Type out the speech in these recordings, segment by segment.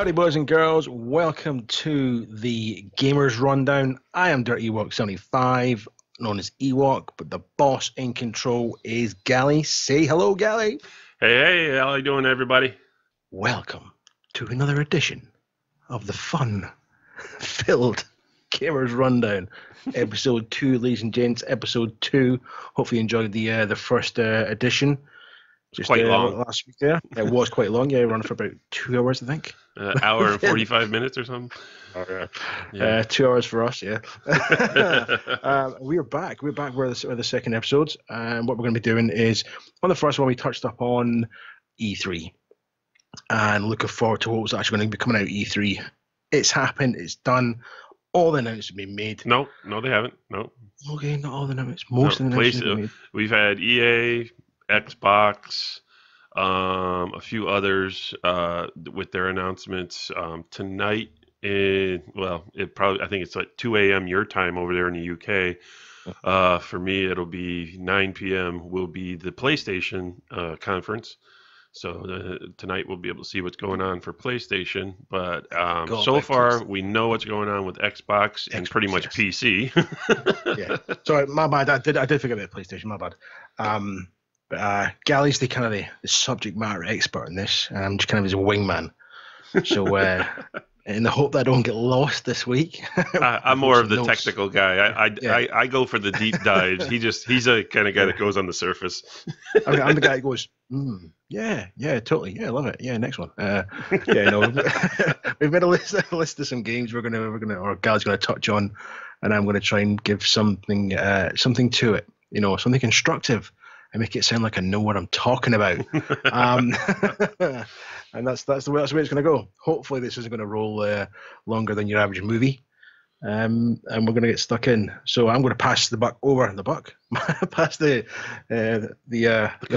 Howdy, boys and girls. Welcome to the Gamers Rundown. I am Dirty Ewok 75, known as Ewok, but the boss in control is Gally. Say hello, Gally. Hey, how you doing, everybody? Welcome to another edition of the fun-filled Gamers Rundown. Episode 2, ladies and gents. Episode 2. Hopefully you enjoyed the first edition. Just quite long. Last week there. It was quite long. Yeah, running for about 2 hours, I think. Hour and 45 minutes or something. Oh, yeah. 2 hours for us, yeah. We're back. We're back with the second episode. And what we're going to be doing is, on the first one, we touched up on E3. And looking forward to what was actually going to be coming out at E3. It's happened. It's done. All the announcements have been made. No, they haven't. No. Okay, not all the announcements. Most of the announcements have been made. We've had EA, Xbox, a few others with their announcements tonight. I think it's like 2 a.m. your time over there in the UK. For me, it'll be 9 p.m. will be the PlayStation conference. So tonight we'll be able to see what's going on for PlayStation. But so far, we know what's going on with Xbox and pretty much PC. Yeah. Sorry, my bad. I did forget about PlayStation. My bad. But Gally's the kind of the subject matter expert in this, and I'm just kind of his wingman. So, in the hope that I don't get lost this week, I'm more of the technical guy. I go for the deep dives. He's a kind of guy that goes on the surface. I'm the guy that goes, yeah, totally, yeah, love it, yeah, next one. We've made a list of some games we're gonna, or Gally's gonna touch on, and I'm gonna try and give something to it, something constructive. And make it sound like I know what I'm talking about. And that's the way it's going to go. Hopefully this isn't going to roll longer than your average movie. And we're going to get stuck in. So I'm going to pass pass the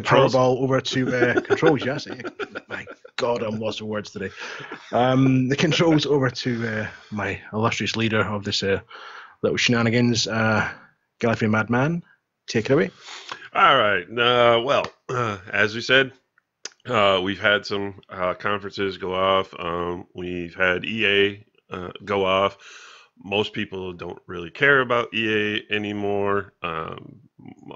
power ball over to controls. Yes, my God, I'm lost of words today. The controls over to my illustrious leader of this little shenanigans, Gallifrey Madman. Take it away. All right. As we said, we've had some conferences go off. We've had EA go off. Most people don't really care about EA anymore. A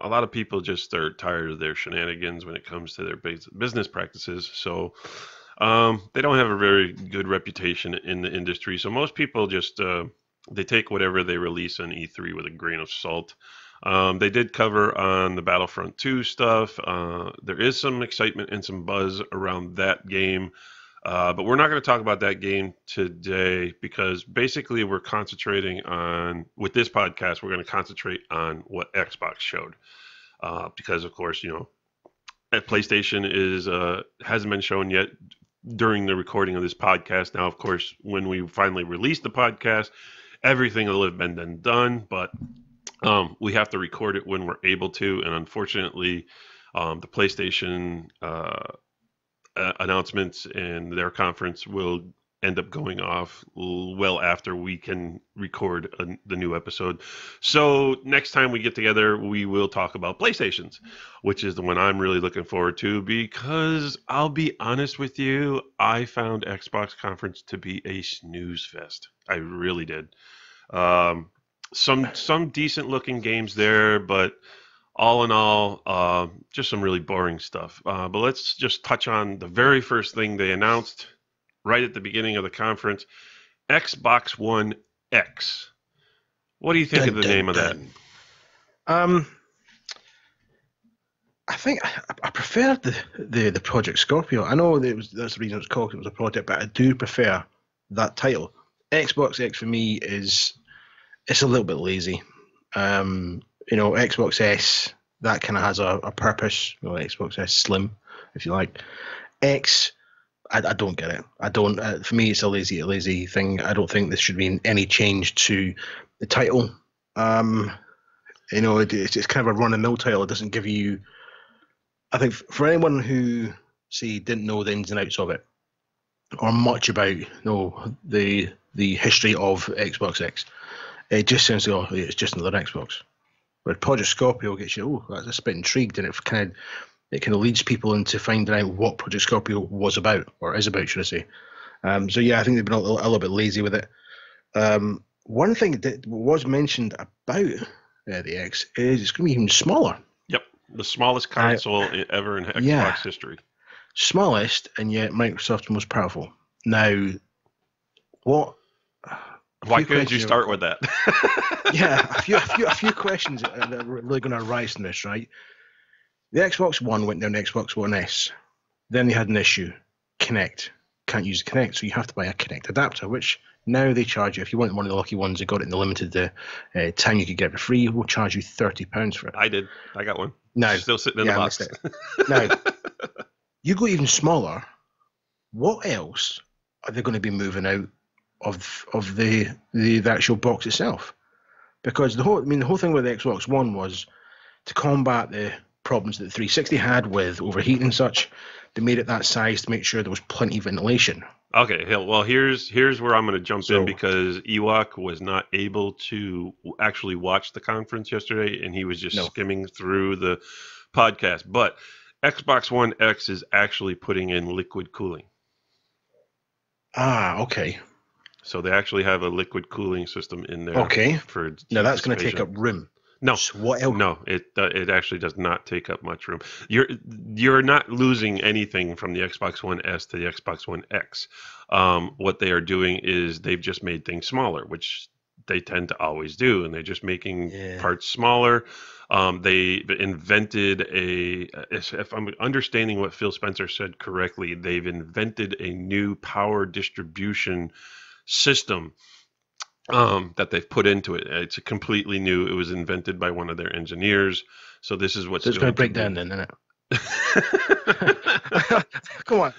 lot of people just are tired of their shenanigans when it comes to their business practices. So they don't have a very good reputation in the industry. So most people just they take whatever they release on E3 with a grain of salt. They did cover on the Battlefront 2 stuff. There is some excitement and some buzz around that game, but we're not going to talk about that game today because basically we're concentrating on, with this podcast, we're going to concentrate on what Xbox showed. Because, of course, PlayStation hasn't been shown yet during the recording of this podcast. Now, of course, when we finally release the podcast, everything will have been done, but we have to record it when we're able to, and unfortunately, the PlayStation announcements and their conference will end up going off well after we can record the new episode. So next time we get together, we will talk about PlayStations, which is the one I'm really looking forward to because I'll be honest with you, I found Xbox conference to be a snooze fest. I really did. Some decent looking games there, but all in all, just some really boring stuff. But let's just touch on the very first thing they announced right at the beginning of the conference, Xbox One X. What do you think of the name of that? I think I prefer the Project Scorpio. I know that's the reason it's called. It was a project, but I do prefer that title. Xbox X for me it's a little bit lazy. Xbox S, that kind of has a purpose. Xbox S Slim, if you like. X, I don't get it. I don't. For me, it's a lazy thing. I don't think there should be any change to the title. It's kind of a run-of-the-mill title. It doesn't give you. I think for anyone who didn't know the ins and outs of it, or much about the history of Xbox X, it just sounds like it's just another Xbox. But Project Scorpio gets you, that's a bit intrigued, and it kind of leads people into finding out what Project Scorpio was about, or is about, should I say. So yeah, I think they've been a little bit lazy with it. One thing that was mentioned about the X is it's going to be even smaller. Yep, the smallest console ever in Xbox history. Smallest, and yet Microsoft's most powerful. Now, what? Why couldn't you start with that? Yeah, a few questions that are really going to arise from this, right? The Xbox One went down to Xbox One S. Then they had an issue. Kinect. Can't use Kinect, so you have to buy a Kinect adapter, which now they charge you. If you want one of the lucky ones that got it in the limited time you could get it for free, we'll charge you £30 for it. I did. I got one. No. Still sitting in the box. Now, you go even smaller. What else are they going to be moving out of the actual box itself? Because the whole thing with the Xbox One was to combat the problems that the 360 had with overheating and such. They made it that size to make sure there was plenty of ventilation. Okay, well, here's where I'm going to jump in, because Ewok was not able to actually watch the conference yesterday, and he was just skimming through the podcast. But Xbox One X is actually putting in liquid cooling. Ah, okay. So they actually have a liquid cooling system in there. Okay. Now that's going to take up room. No. So what else? No, it actually does not take up much room. You're not losing anything from the Xbox One S to the Xbox One X. What they are doing is they've just made things smaller, which they tend to always do, and they're just making parts smaller. They invented if I'm understanding what Phil Spencer said correctly, they've invented a new power distribution system that they've put into it. It's a completely new. It was invented by one of their engineers. So this is what's going to break down then, isn't it? Come on.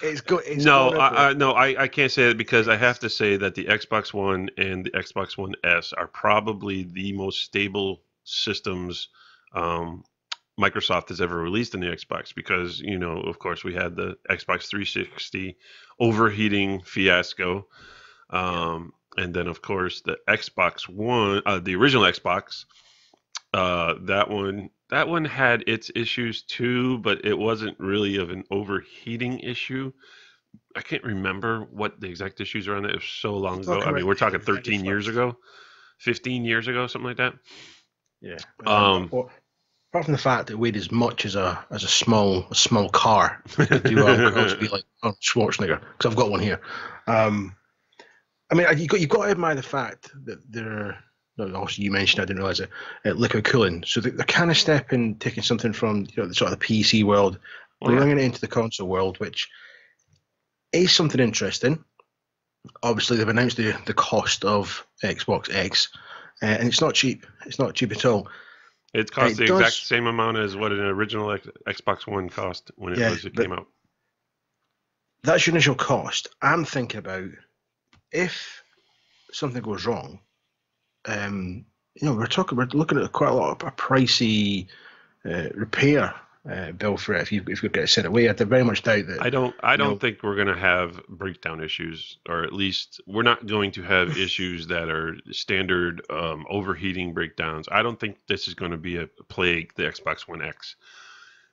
It's good. I can't say that, because I have to say that the Xbox One and the Xbox One S are probably the most stable systems Microsoft has ever released in the Xbox, because, of course, we had the Xbox 360 overheating fiasco. And then, of course, the Xbox One, the original Xbox, that one had its issues too, but it wasn't really of an overheating issue. I can't remember what the exact issues are on it. It was so long ago. I mean, we're talking 13 years ago, 15 years ago, something like that. Yeah. Well, apart from the fact that it weighed as much as a small car, I could also be like Schwarzenegger, because I've got one here. I mean, you've got to admire the fact that obviously you mentioned, I didn't realize it, liquid cooling. So they're kind of taking something from the sort of the PC world, bringing it into the console world, which is something interesting. Obviously, they've announced the cost of Xbox X, and it's not cheap. It's not cheap at all. It costs the exact same amount as what an original Xbox One cost when it came out. That's your initial cost. I'm thinking about, if something goes wrong, we're looking at quite a lot of a pricey repair bill for it. If you could get it sent away, I very much doubt that. I don't think we're going to have breakdown issues, or at least we're not going to have issues that are standard overheating breakdowns. I don't think this is going to be a plague the Xbox One X.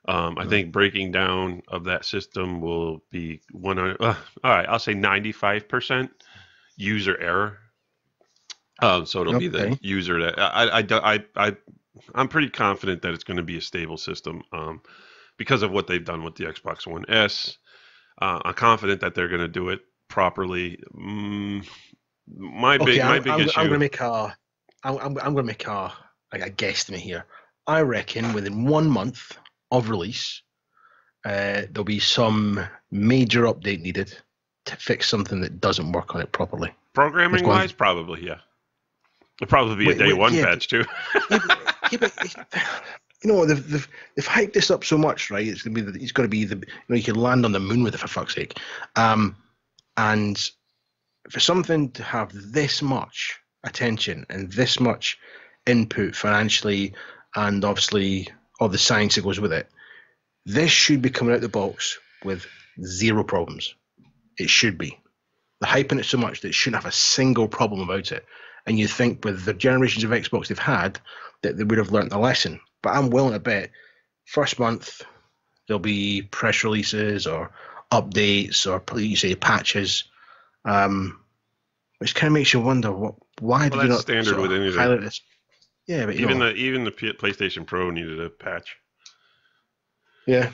I think breaking down of that system will be all right, I'll say 95%. User error. So it'll be the user that I'm pretty confident that it's going to be a stable system because of what they've done with the Xbox One S. I'm confident that they're going to do it properly. My big issue. I'm going to make a guesstimate here. I reckon within 1 month of release, there'll be some major update needed to fix something that doesn't work on it proproperly. Programming wise, probably, yeah. It'll probably be a day one patch too. But they've hyped this up so much, right? It's going to be you can land on the moon with it, for fuck's sake. And for something to have this much attention and this much input financially, and obviously all the science that goes with it, this should be coming out the box with zero problems. It should be. They're hyping it so much that it shouldn't have a single problem about it. And you think with the generations of Xbox they've had, that they would have learnt the lesson. But I'm willing to bet first month there'll be press releases or updates or you say patches, which kind of makes you wonder why did you that's not standard sort with of anything. highlight this? Yeah, but Even the PlayStation Pro needed a patch. Yeah.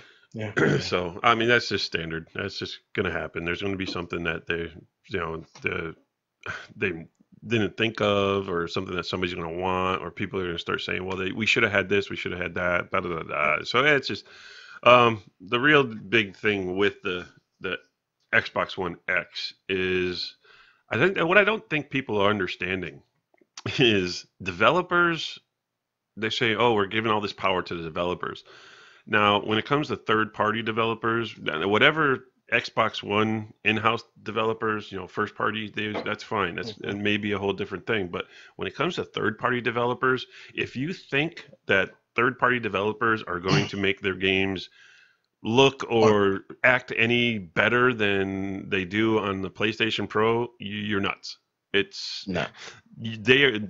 So I mean that's just standard. That's just gonna happen. There's gonna be something that they didn't think of, or something that somebody's gonna want, or people are gonna start saying, well, we should have had this, we should have had that, blah, blah, blah, blah. So it's just the real big thing with the Xbox One X is, I think what I don't think people are understanding is developers. They say, oh, we're giving all this power to the developers. Now, when it comes to third-party developers, whatever Xbox One in-house developers, first party, that's fine. That's and maybe a whole different thing. But when it comes to third-party developers, if you think that third-party developers are going to make their games look or act any better than they do on the PlayStation Pro, you're nuts. It's no.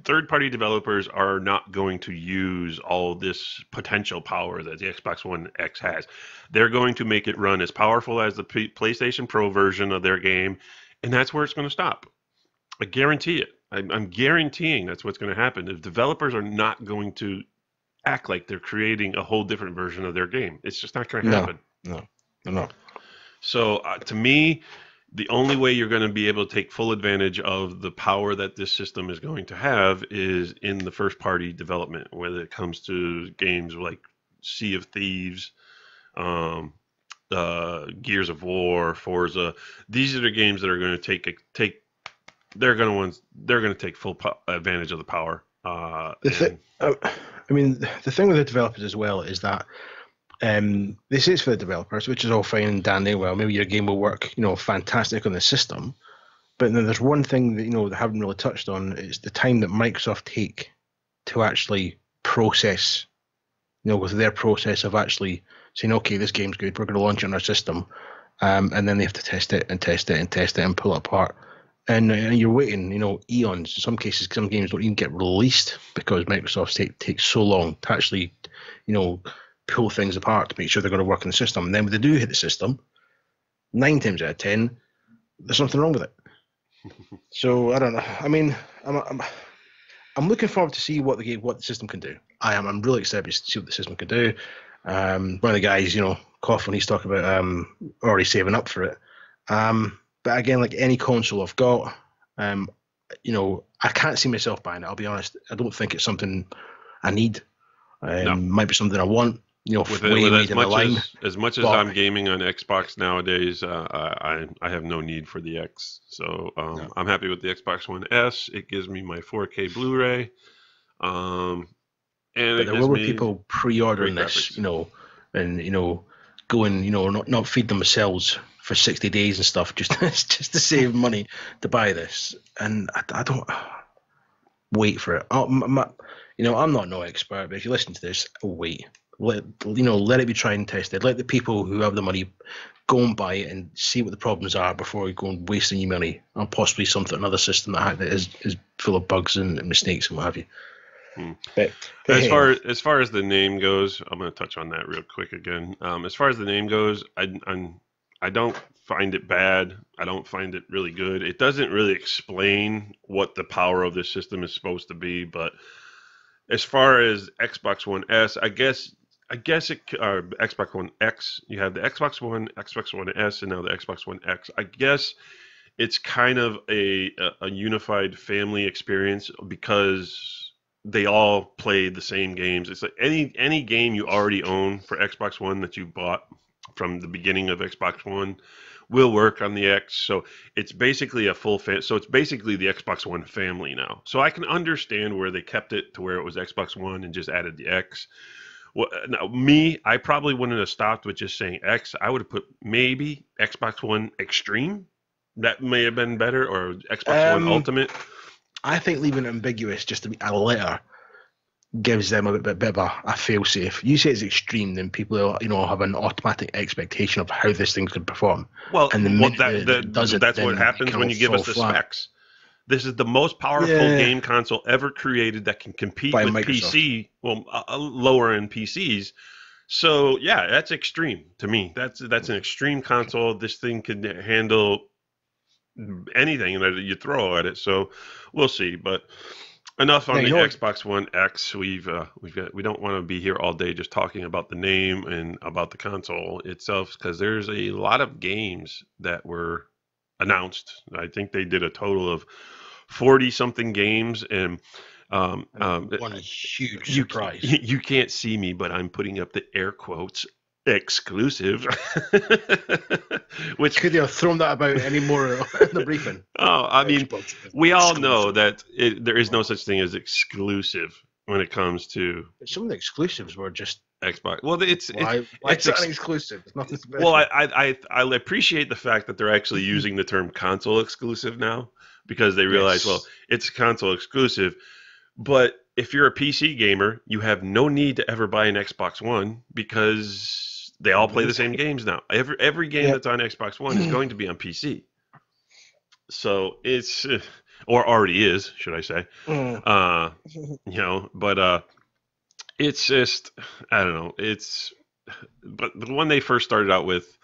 Third-party developers are not going to use all this potential power that the Xbox One X has. They're going to make it run as powerful as the PlayStation Pro version of their game, and that's where it's going to stop. I guarantee it. I'm guaranteeing that's what's going to happen. If developers are not going to act like they're creating a whole different version of their game, it's just not going to happen. No. So to me, the only way you're going to be able to take full advantage of the power that this system is going to have is in the first party development, whether it comes to games like Sea of Thieves, Gears of War, Forza. These are the games that are going to they're going to take full advantage of the power. The thing with the developers as well is that this is for the developers, which is all fine and dandy. Well, maybe your game will work, fantastic on the system. But then there's one thing that, they haven't really touched on, is the time that Microsoft take to actually process, with their process of actually saying, okay, this game's good, we're going to launch it on our system. And then they have to test it and test it and test it and pull it apart. And you're waiting, eons. In some cases, some games don't even get released because Microsoft takes so long to actually, pull things apart to make sure they're going to work in the system. And then when they do hit the system, 9 times out of 10, there's something wrong with it. So I don't know. I mean, I'm looking forward to see what the system can do. I'm really excited to see what the system can do. One of the guys, Coughlin, he's talking about already saving up for it. But again, like any console I've got, I can't see myself buying it. I'll be honest. I don't think it's something I need. No. Might be something I want. With as much as I'm gaming on Xbox nowadays, I have no need for the X. So I'm happy with the Xbox One S. It gives me my 4K Blu-ray. And but there will be people pre-ordering this, and going, not feed themselves for 60 days and stuff just to save money to buy this. And I don't wait for it. I'm not no expert, but if you listen to this, wait. Let it be tried and tested. Let the people who have the money go and buy it and see what the problems are before you go and wasting your money on possibly another system that is full of bugs and mistakes and what have you. But as far as the name goes, I'm going to touch on that real quick again. As far as the name goes, I don't find it bad. I don't find it really good. It doesn't really explain what the power of this system is supposed to be. But as far as Xbox One S, I guess Xbox One X. You have the Xbox One S, and now the Xbox One X. I guess it's kind of a unified family experience because they all play the same games. It's like any game you already own for Xbox One that you bought from the beginning of Xbox One will work on the X. So it's basically so it's basically the Xbox One family now. So I can understand where they kept it to where it was Xbox One and just added the X. Well, now I probably wouldn't have stopped with just saying X. I would have put maybe Xbox One Extreme. That may have been better, or Xbox One Ultimate. I think leaving it ambiguous just to be a letter gives them a bit of a fail-safe. You say it's extreme, then people have an automatic expectation of how this thing could perform. Well, and that's what happens when you give us the specs. This is the most powerful game console ever created that can compete with Microsoft. PC, lower-end PCs. So yeah, that's extreme to me. That's an extreme console. This thing can handle anything that you throw at it. So we'll see. But enough Now on you the know what? Xbox One X. We don't want to be here all day just talking about the name and about the console itself, because there's a lot of games that were announced. I think they did a total of 40 something games, and One huge you surprise. you can't see me, but I'm putting up the air quotes exclusive, which Could they have thrown that about any more in the briefing? oh, I mean, Xbox we all exclusive. know that there is no such thing as exclusive when it comes to But some of the exclusives were just Xbox. Well, why it's is that an exclusive? It's nothing special. well, I appreciate the fact that they're actually using the term console exclusive now, because they realize, well, Yes. it's console exclusive. But if you're a PC gamer, you have no need to ever buy an Xbox One, because they all play the same games now. Every game Yep. that's on Xbox One is going to be on PC. So it's or already is, should I say? Mm. But it's just, I don't know. But the one they first started out with,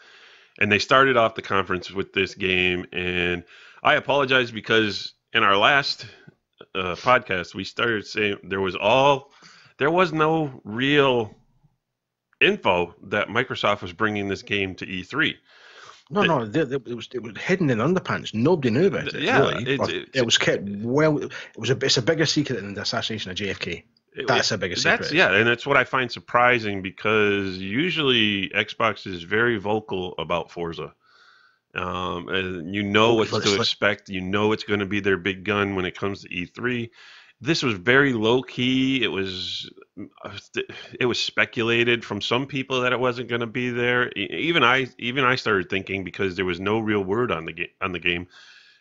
and they started off the conference with this game, and I apologize because in our last podcast we started saying there was no real info that Microsoft was bringing this game to E3. No, it was hidden in underpants. Nobody knew about it. Yeah, really. It was kept well. It's a bigger secret than the assassination of JFK. That's a bigger secret. And that's what I find surprising, because usually Xbox is very vocal about Forza. And you know what to expect. You know it's going to be their big gun when it comes to E3. This was very low key. It was speculated from some people that it wasn't going to be there. Even I started thinking, because there was no real word on the game.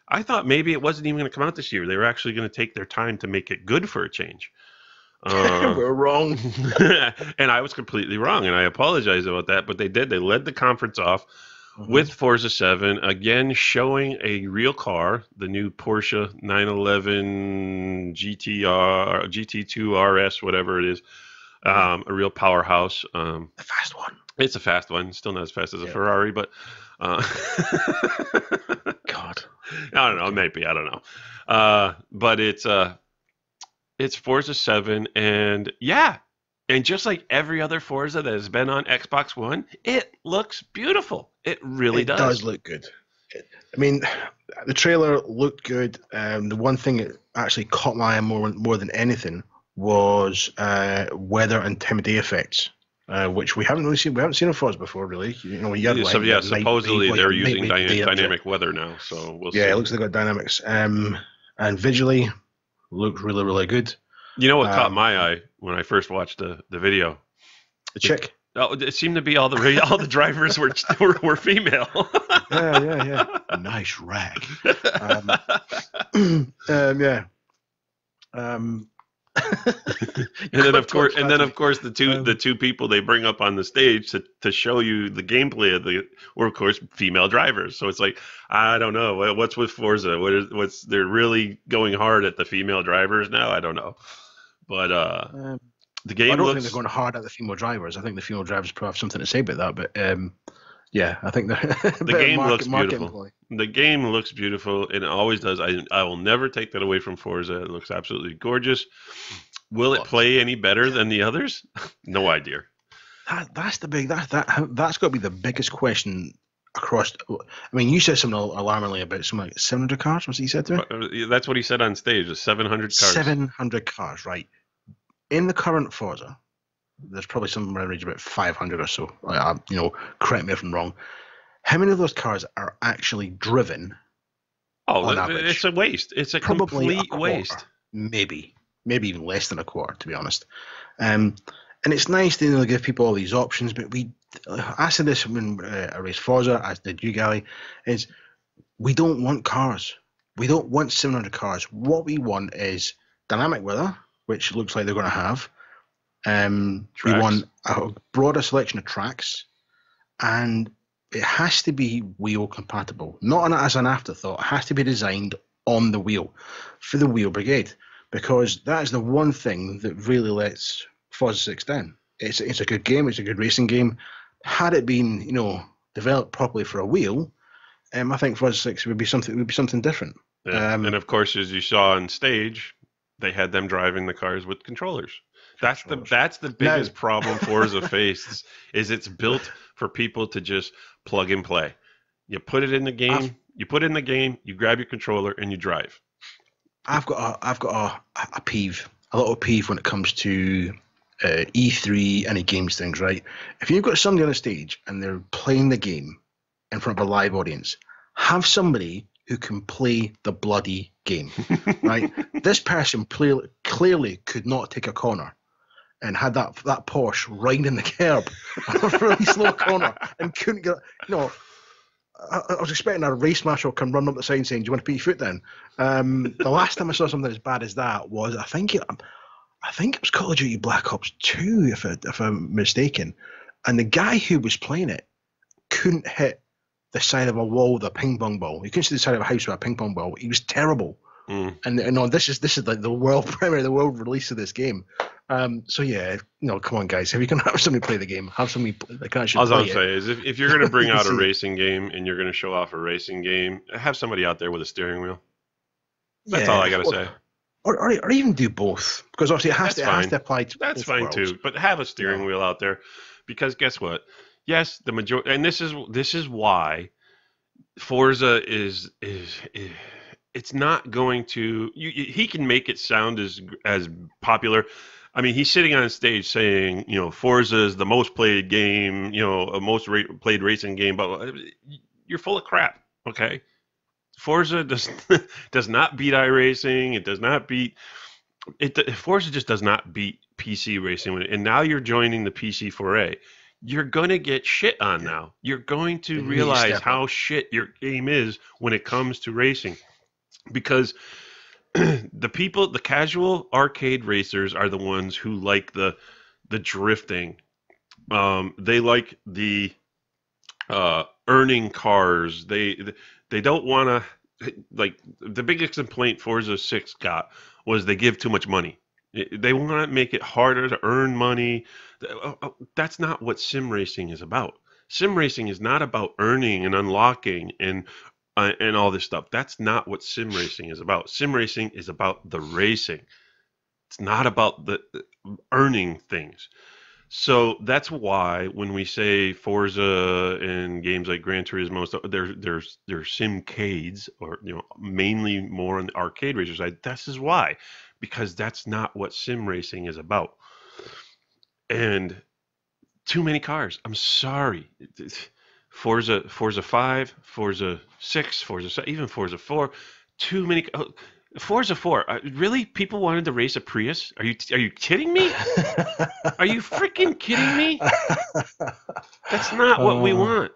I thought maybe it wasn't even going to come out this year. They were actually going to take their time to make it good for a change. We're wrong. And I was completely wrong, and I apologize about that. But they did. They led the conference off with Forza 7, again showing a real car, the new Porsche 911 GT2 RS, whatever it is, a real powerhouse. The fast one. It's a fast one. Still not as fast as a Ferrari, but God, I don't know. Maybe, I don't know. But it's Forza 7, and yeah. And just like every other Forza that has been on Xbox One, it looks beautiful. It really does. It does look good. I mean, the trailer looked good. The one thing that actually caught my eye more than anything was weather and time of day effects, which we haven't really seen. We haven't seen in Forza before, really. You know, supposedly they're using dynamic weather now, so we'll see. Yeah, it looks like they've got dynamics. And visually, looked really, really good. You know what caught my eye when I first watched the video? The chick. Oh, it seemed to be all the drivers were female. Yeah. Nice rag. Yeah. And then of course the two people they bring up on the stage to show you the gameplay were of course female drivers. So it's like, I don't know what's with Forza. They're really going hard at the female drivers now. I don't know, but the game I don't think they're going hard at the female drivers. I think the female drivers probably have something to say about that. But yeah, I think the game looks beautiful. The game looks beautiful, and it always does. I will never take that away from Forza. It looks absolutely gorgeous. Will it play any better than the others? No idea. That's got to be the biggest question across. I mean, you said something alarmingly about something like 700 cars. Was he said there? That's what he said on stage. 700 cars. 700 cars, right? In the current Forza, there's probably somewhere around about 500 or so. Correct me if I'm wrong. How many of those cars are actually driven? On average? It's a waste. It's probably complete waste. Maybe even less than a quarter, to be honest. And it's nice to give people all these options, but I said this when I raced Forza, as did you, Gally, is we don't want cars. We don't want 700 cars. What we want is dynamic weather, which looks like they're going to have. We want a broader selection of tracks, and it has to be wheel compatible, not as an afterthought. It has to be designed on the wheel for the wheel brigade, because that is the one thing that really lets Forza 6 down. It's a good game. It's a good racing game. Had it been, developed properly for a wheel, I think Forza 6 would be something different. Yeah. And of course, as you saw on stage, they had them driving the cars with controllers. That's the biggest problem Forza faces, is it's built for people to just plug and play. You put it in the game, you grab your controller and you drive. I've got a peeve, a little peeve when it comes to E3, any games things, right? If you've got somebody on a stage and they're playing the game in front of a live audience, have somebody who can play the bloody game, right? This person clearly could not take a corner and had that Porsche right in the curb on a really slow corner and couldn't get, I was expecting a race marshal come run up the side saying, "Do you want to put your foot down?" The last time I saw something as bad as that was, I think it was Call of Duty Black Ops 2, if I'm mistaken, and the guy who was playing it couldn't hit the side of a wall with a ping pong ball. He couldn't see the side of a house with a ping pong ball. He was terrible. And this is like the world premiere, the world release of this game. So yeah, come on, guys. If you're gonna have somebody play the game, have somebody that can actually play it. All I'm saying is, if you're gonna bring out a racing game and you're gonna show off a racing game, have somebody out there with a steering wheel. That's all I gotta say. Or even do both, because obviously it has to apply to. That's fine worlds. Too, but have a steering wheel out there, because guess what? Yes, the majority, and this is why Forza is it's not going to. He can make it sound as popular. I mean, he's sitting on stage saying, Forza is the most played game, a most played racing game, but you're full of crap. Okay, Forza does not beat iRacing. It does not beat it. Forza just does not beat PC racing. And now you're joining the PC4A. You're going to get shit on now. You're going to realize how shit your game is when it comes to racing. Because the casual arcade racers are the ones who like the drifting. They like the earning cars. They don't want to, like, the biggest complaint Forza 6 got was they give too much money. They want to make it harder to earn money. That's not what sim racing is about. Sim racing is not about earning and unlocking and all this stuff. That's not what sim racing is about. Sim racing is about the racing. It's not about the earning things. So that's why when we say Forza and games like Gran Turismo, there's simcades, or mainly more on the arcade racer side. This is why, because that's not what sim racing is about. And too many cars. I'm sorry. Forza 5, Forza 6, Forza 7, even Forza 4. Too many. Forza 4. Really? People wanted to race a Prius? Are you kidding me? Are you freaking kidding me? That's not what we want.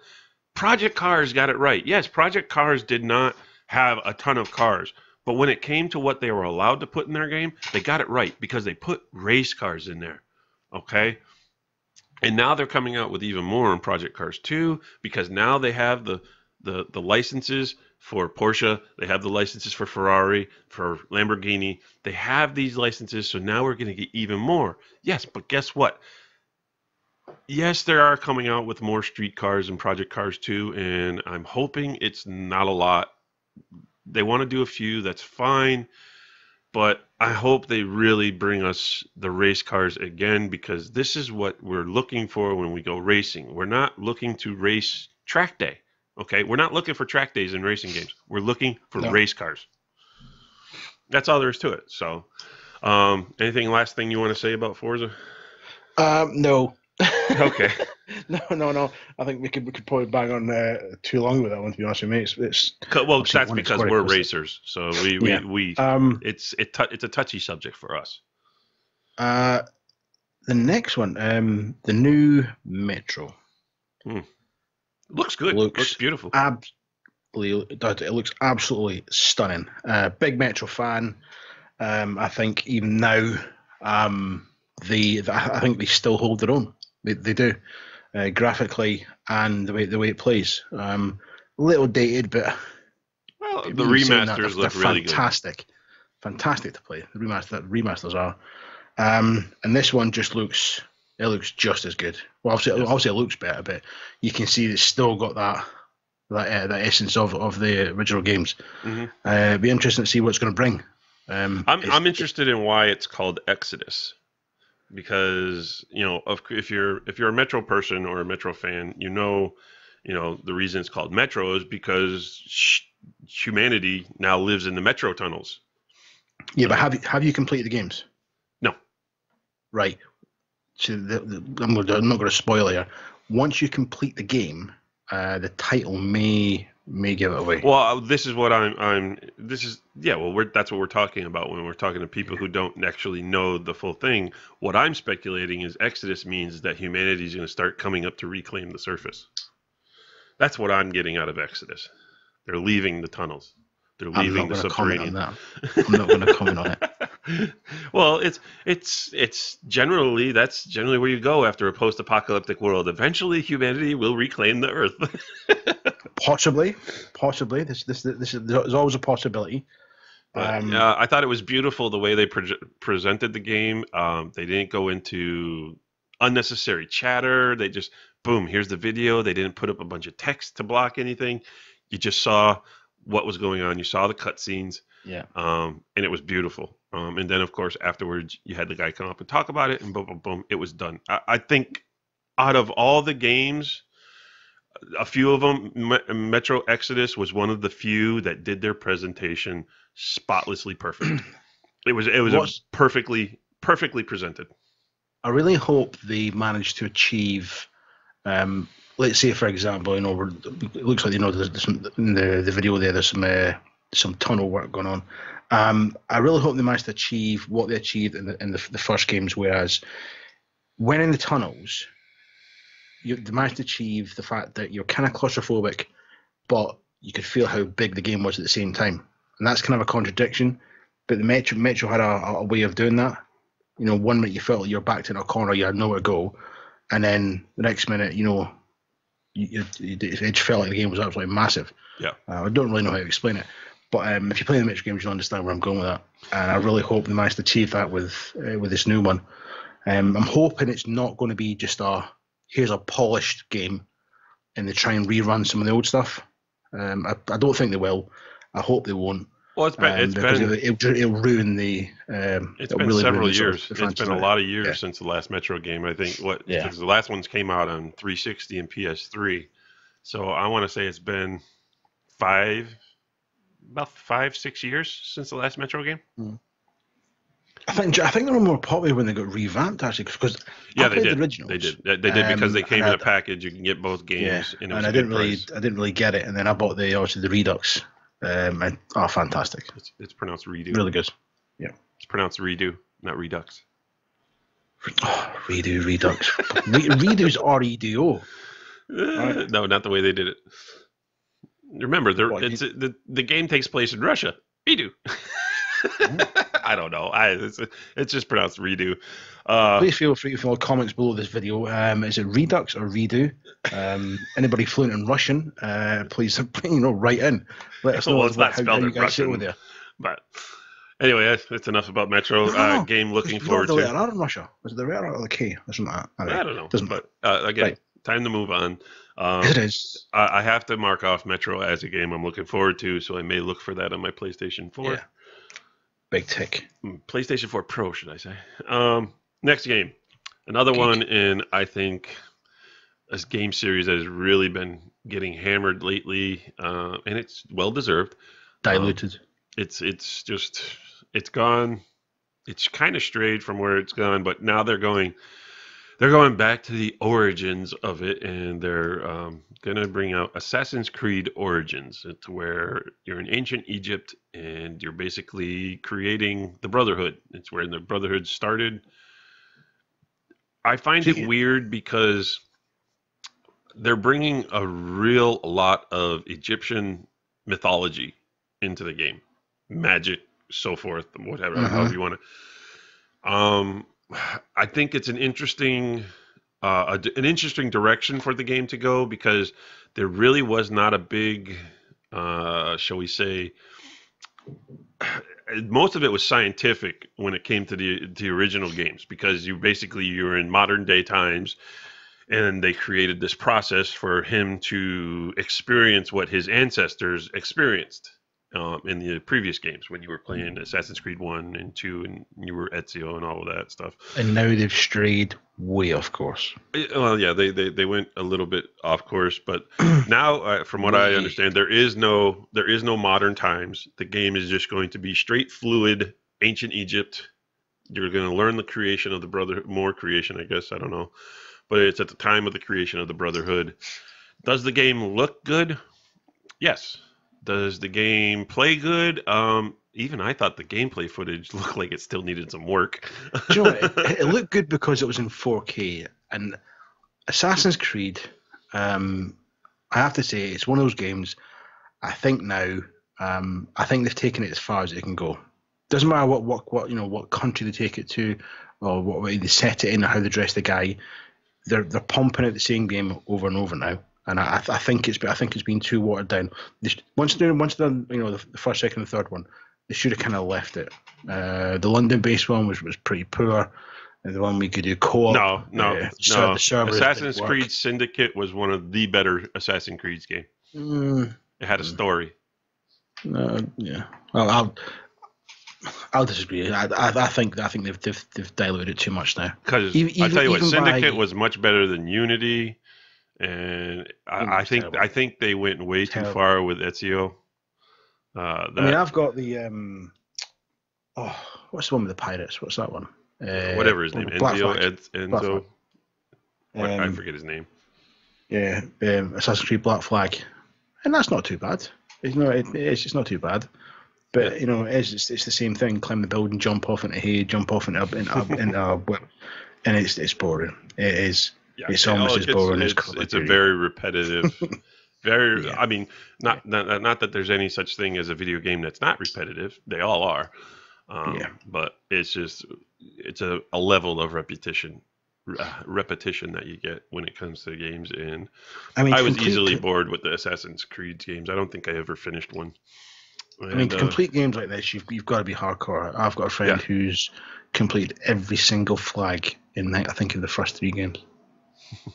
Project Cars got it right. Yes, Project Cars did not have a ton of cars. But when it came to what they were allowed to put in their game, they got it right because they put race cars in there. Okay? And now they're coming out with even more on Project Cars 2, because now they have the licenses for Porsche, they have the licenses for Ferrari, for Lamborghini. They have these licenses, so now we're going to get even more. Yes, but guess what? Yes, they are coming out with more street cars in Project Cars 2, and I'm hoping it's not a lot. They want to do a few, that's fine. But I hope they really bring us the race cars again, because this is what we're looking for when we go racing. We're not looking to race track day, okay? We're not looking for track days in racing games. We're looking for race cars. That's all there is to it. So, last thing you want to say about Forza? No. Okay. No. I think we could probably bang on too long with that one, to be honest with me. It's that's because we're racers, so it's a touchy subject for us. The next one, the new Metro. Looks good. Looks beautiful. It looks absolutely stunning. Big Metro fan. I think even now, I think they still hold their own. They do, graphically and the way it plays. A little dated, but the remasters look really fantastic. Fantastic to play. The remasters are, and this one just looks It looks just as good. Well, Yes. obviously it looks better, but you can see it's still got that essence of the original games. Hmm. It'd be interesting to see what it's going to bring. I'm interested in why it's called Exodus, because if you're a Metro person or a Metro fan, the reason it's called Metro is because humanity now lives in the Metro tunnels. Yeah, but have you completed the games? No. Right. So I'm not going to spoil here. Once you complete the game, the title may give it away. Well, this is what that's what we're talking about when we're talking to people who don't actually know the full thing. What I'm speculating is Exodus means that humanity is going to start coming up to reclaim the surface. That's what I'm getting out of Exodus. They're leaving the tunnels. They're leaving the subterranean. I'm not going to comment on it. Well, it's generally that's generally where you go after a post-apocalyptic world. Eventually, humanity will reclaim the Earth. Possibly. There's always a possibility. I thought it was beautiful the way they presented the game. They didn't go into unnecessary chatter. They just boom, here's the video. They didn't put up a bunch of text to block anything. You just saw what was going on. You saw the cutscenes. Yeah. And it was beautiful. And then, of course, afterwards, you had the guy come up and talk about it, and boom, boom, boom, it was done. I think out of all the games, a few of them, Metro Exodus was one of the few that did their presentation spotlessly perfect. It was perfectly presented. I really hope they managed to achieve. Let's say, for example, it looks like there's some, in the video there. There's some tunnel work going on. I really hope they managed to achieve what they achieved in the first games. Whereas, when in the tunnels, they managed to achieve the fact that you're kind of claustrophobic, but you could feel how big the game was at the same time, and that's kind of a contradiction. But the Metro had a way of doing that. 1 minute you felt like you're backed in a corner, you had nowhere to go, and then the next minute, it felt like the game was absolutely massive. Yeah. I don't really know how to explain it, but if you play the Metro games, you'll understand where I'm going with that. And I really hope they managed to achieve that with this new one. I'm hoping it's not going to be just here's a polished game, and they try and rerun some of the old stuff. I don't think they will. I hope they won't. Well, it'll ruin the. It's been really several ruin years. It's been a lot of years since the last Metro game. I think because the last ones came out on 360 and PS3, so I want to say it's been about 5-6 years since the last Metro game. I think they were more popular when they got revamped, actually, because they did. The originals. They did because they came in a package. You can get both games, and I didn't really get it, and then I bought the Redux. Fantastic! It's pronounced redo. Really good. Yeah, it's pronounced redo, not redux. Redo, redux. Redo's R-E-D-O. Right. No, not the way they did it. Remember, the game takes place in Russia. Redo. I don't know. It's just pronounced redo. Please feel free to fill comments below this video. Is it Redux or Redo? Anybody fluent in Russian? Please, write in. Let us know well, it's not how spelled you in guys Russian. sit over there. But anyway, that's enough about Metro. Game looking forward to. The letter R in Russia. Was it the letter R or the K? Or something like that? I don't know. But again, right. Time to move on. It is. I have to mark off Metro as a game I'm looking forward to, so I may look for that on my PlayStation 4. Yeah. Big tick. PlayStation 4 Pro, should I say. Next game. Another one in, I think, a game series that has really been getting hammered lately, and it's well-deserved. Diluted. It's gone. It's kind of strayed from where it's gone, but now they're going back to the origins of it, and they're going to bring out Assassin's Creed Origins. It's where you're in ancient Egypt, and you're basically creating the Brotherhood. It's where the Brotherhood started. I find it weird because they're bringing a lot of Egyptian mythology into the game. Magic, so forth, whatever, however you want to. I think it's an interesting direction for the game to go, because there really was not a big, shall we say, most of it was scientific when it came to the original games, because you're in modern day times, and they created this process for him to experience what his ancestors experienced in the previous games when you were playing Assassin's Creed 1 and 2 and you were Ezio and all of that stuff. And now they've strayed way off course. Well, yeah, they went a little bit off course, but now, from what I understand, there is no modern times. The game is just going to be straight fluid ancient Egypt. You're going to learn the creation of the Brotherhood, more creation, I guess. I don't know. But it's at the time of the creation of the Brotherhood. Does the game look good? Yes. Does the game play good? Even I thought the gameplay footage looked like it still needed some work. Do you know what? It looked good because it was in 4K. And Assassin's Creed, I have to say, it's one of those games. I think now, I think they've taken it as far as it can go. Doesn't matter what country they take it to, or what way they set it in, or how they dress the guy. They're pumping out the same game over and over now, and I think it's been too watered down. Once done, the first, second, and third one, they should have kind of left it. The London-based one was pretty poor. And the one we could do co-op. No. Assassin's Creed Syndicate was one of the better Assassin's Creed games. It had a story. Yeah. Well, I'll disagree. I think they've diluted it too much now. Because I tell you what, Syndicate was much better than Unity, and I think they went way too far with Ezio. I've got the what's the one with the pirates? What's that one? Whatever his name, Enzo. I forget his name. Yeah, Assassin's Creed Black Flag, and that's not too bad. It's not too bad. But it's the same thing. Climb the building, jump off into hay, jump off into a whip, and it's boring. It is. Yeah, it's almost as boring as Call of Duty. It's a very repetitive. Yeah. I mean, not that there's any such thing as a video game that's not repetitive. They all are. But it's a level of repetition that you get when it comes to games. And I was easily bored with the Assassin's Creed games. I don't think I ever finished one. And, complete games like this, you've got to be hardcore. I've got a friend who's completed every single flag in, I think, in the first 3 games.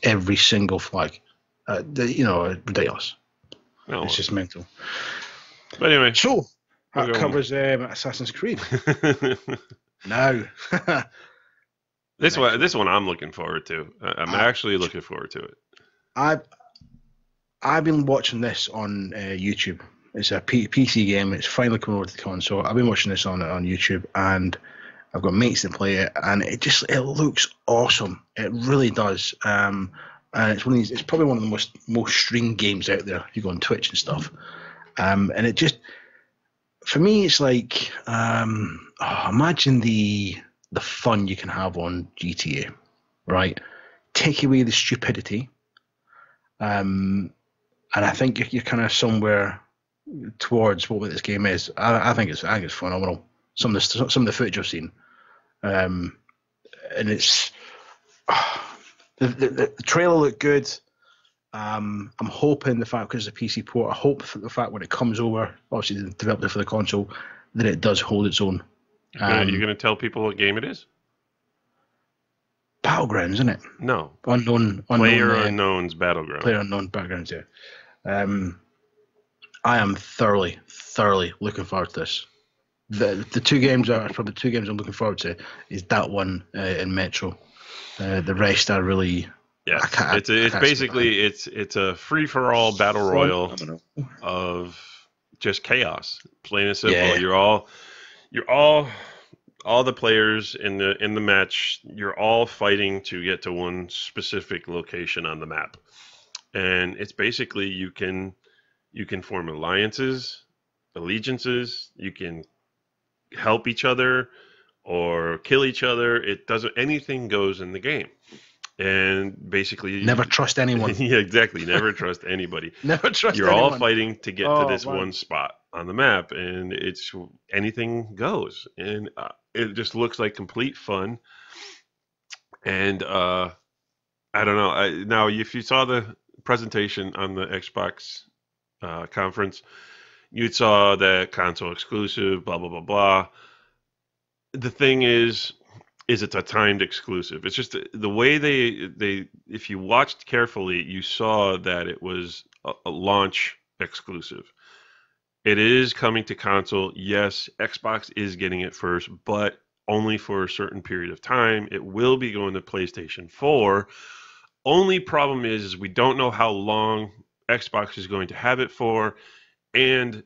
Every single flag. Ridiculous. It's just mental. But anyway. So, that covers Assassin's Creed. Now. This one I'm looking forward to. I'm actually looking forward to it. I've been watching this on YouTube. It's a PC game. It's finally coming over to the console. I've been watching this on YouTube, and I've got mates that play it, and it looks awesome. It really does. And it's one of these. It's probably one of the most streamed games out there. You go on Twitch and stuff. And it just, for me, it's like imagine the fun you can have on GTA, right? Take away the stupidity. And I think you're kind of somewhere towards what this game is. I think it's phenomenal. Some of the footage I've seen, and it's the trailer looked good. I'm hoping the fact, because it's a PC port, I hope for the fact when it comes over, obviously they developed it for the console, that it does hold its own. You're going to tell people what game it is? Battlegrounds, isn't it? No. Unknown's Battlegrounds. PlayerUnknown's Battlegrounds, yeah. I am thoroughly looking forward to this. The 2 games are probably 2 games I'm looking forward to is that one and Metro. The rest are really. Yeah, it's basically it's a free for all battle royal of just chaos, plain and simple. Yeah. You're all the players in the match. You're all fighting to get to one specific location on the map, and it's basically you can form alliances, allegiances. You can help each other or kill each other. Anything goes in the game. And basically, never trust anyone. Yeah, exactly. Never trust anybody. Never trust You're anyone. all fighting to get to this one spot on the map, and it's anything goes. And it just looks like complete fun. And I don't know. Now, if you saw the presentation on the Xbox conference, you saw that console exclusive, blah blah blah blah. The thing is it's a timed exclusive. It's just the way they if you watched carefully, you saw that it was a launch exclusive. It is coming to console. Yes, Xbox is getting it first, but only for a certain period of time. It will be going to PlayStation 4. Only problem is we don't know how long Xbox is going to have it for, and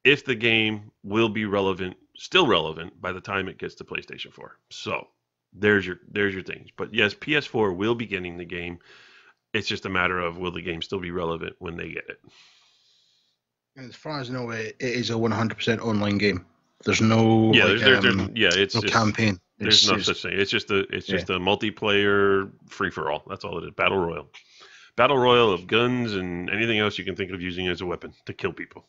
if the game will be relevant, still relevant by the time it gets to PlayStation 4. So there's your things. But yes, PS4 will be getting the game. It's just a matter of will the game still be relevant when they get it. As far as I know, it is a 100% online game. There's no it's no campaign. There's no such thing. It's just a multiplayer free for all. That's all it is. Battle royale of guns and anything else you can think of using as a weapon to kill people.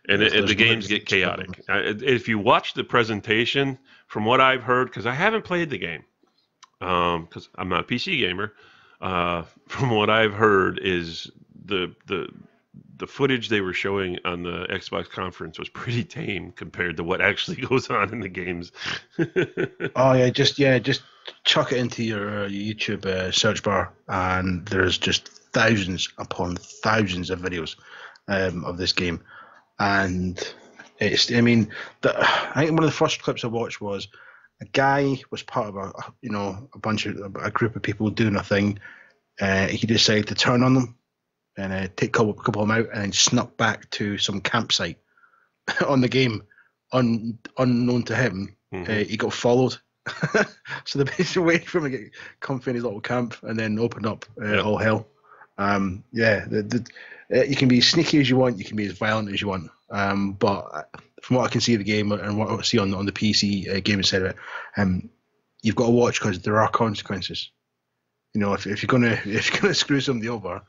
And the games get chaotic. If you watch the presentation, from what I've heard, because I haven't played the game, because I'm not a PC gamer, from what I've heard is the footage they were showing on the Xbox conference was pretty tame compared to what actually goes on in the games. Oh yeah, just chuck it into your YouTube search bar, and there's just thousands upon thousands of videos of this game, and I think one of the first clips I watched was a guy was part of a group of people doing a thing. He decided to turn on them and take a couple of them out, and then snuck back to some campsite on the game, unknown to him. Mm-hmm. He got followed. So they basically waited for him to get comfy in his little camp and then opened up all hell. You can be as sneaky as you want, you can be as violent as you want. But from what I can see of the game and what I see on the PC gaming side of it, you've got to watch because there are consequences. If you're gonna screw somebody over,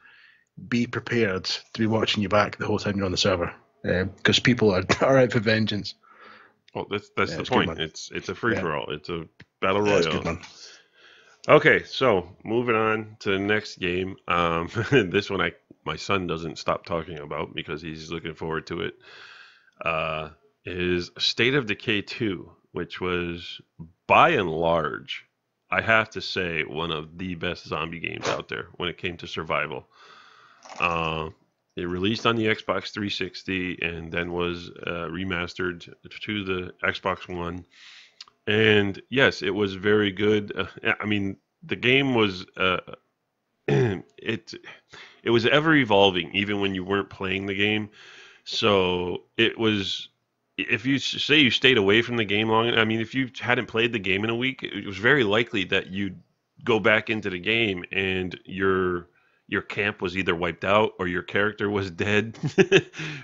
be prepared to be watching your back the whole time you're on the server, because people are out for vengeance. Well, that's the point. Good, it's a free for all. It's a battle royale. That's good, man. Okay, so moving on to the next game. This one my son doesn't stop talking about because he's looking forward to it. Is State of Decay 2, which was by and large, I have to say, one of the best zombie games out there when it came to survival. It released on the Xbox 360 and then was remastered to the Xbox One. And yes, it was very good. The game was it was ever evolving, even when you weren't playing the game. So it was. If you say you stayed away from the game long, if you hadn't played the game in a week, it was very likely that you'd go back into the game and your camp was either wiped out or your character was dead,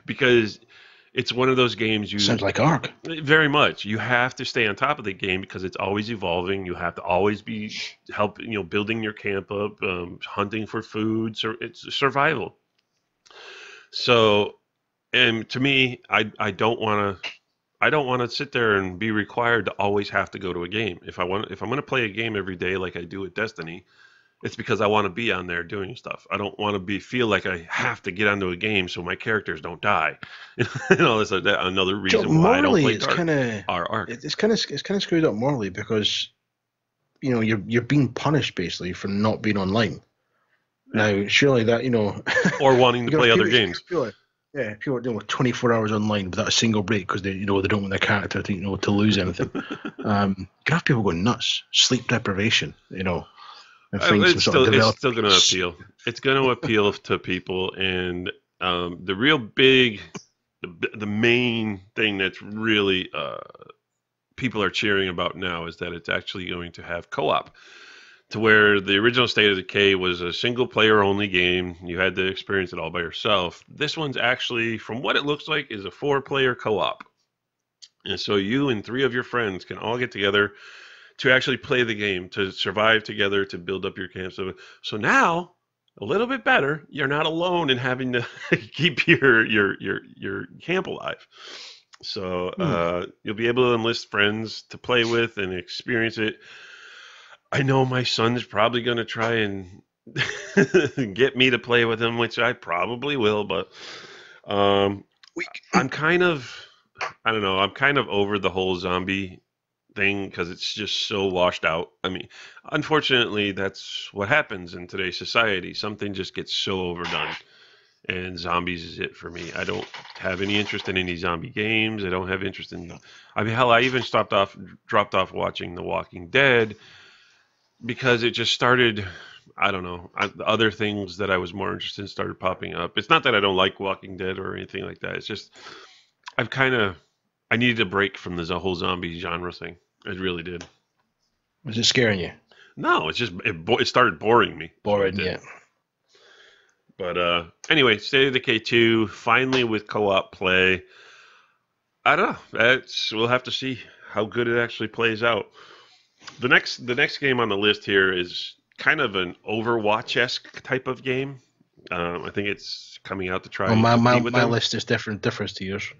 because it's one of those games sounds like Ark. Very much. You have to stay on top of the game because it's always evolving. You have to always be building your camp up, hunting for food. So it's survival. So, and to me, I don't want to sit there and be required to always have to go to a game. If I'm going to play a game every day like I do with Destiny, it's because I want to be on there doing stuff. I don't want to feel like I have to get onto a game so my characters don't die. That's another reason why I don't play Ark. It's kind of screwed up morally because you're being punished basically for not being online. Now, surely that or wanting to play other games. People are doing 24 hours online without a single break because they don't want their character to lose anything. You can have people going nuts, sleep deprivation, It's still going to appeal. It's going to appeal to people, and the real big, the main thing that's really people are cheering about now is that it's actually going to have co-op. To where the original State of Decay was a single-player only game. You had to experience it all by yourself. This one's actually, from what it looks like, is a 4-player co-op. And so you and 3 of your friends can all get together to actually play the game, to survive together, to build up your camp. So now, a little bit better, you're not alone in having to keep your camp alive. So you'll be able to enlist friends to play with and experience it. I know my son's probably going to try and get me to play with him, which I probably will, but Um, Weak. I'm kind of, I don't know, I'm kind of over the whole zombie thing because it's just so washed out. I mean, unfortunately, that's what happens in today's society. Something just gets so overdone, and zombies is it for me. I don't have any interest in any zombie games. I don't have interest in. I mean, hell, I even dropped off watching The Walking Dead because it just started. I don't know. Other things that I was more interested in started popping up. It's not that I don't like Walking Dead or anything like that. It's just I've kind of I needed a break from the whole zombie genre thing. It really did. Was it scaring you? No, it's just it started boring me. Boring, yeah. But anyway, State of Decay 2 finally with co-op play. I don't know. We'll have to see how good it actually plays out. The next game on the list here is kind of an Overwatch-esque type of game. I think it's coming out to try and compete with my them. list is different to yours.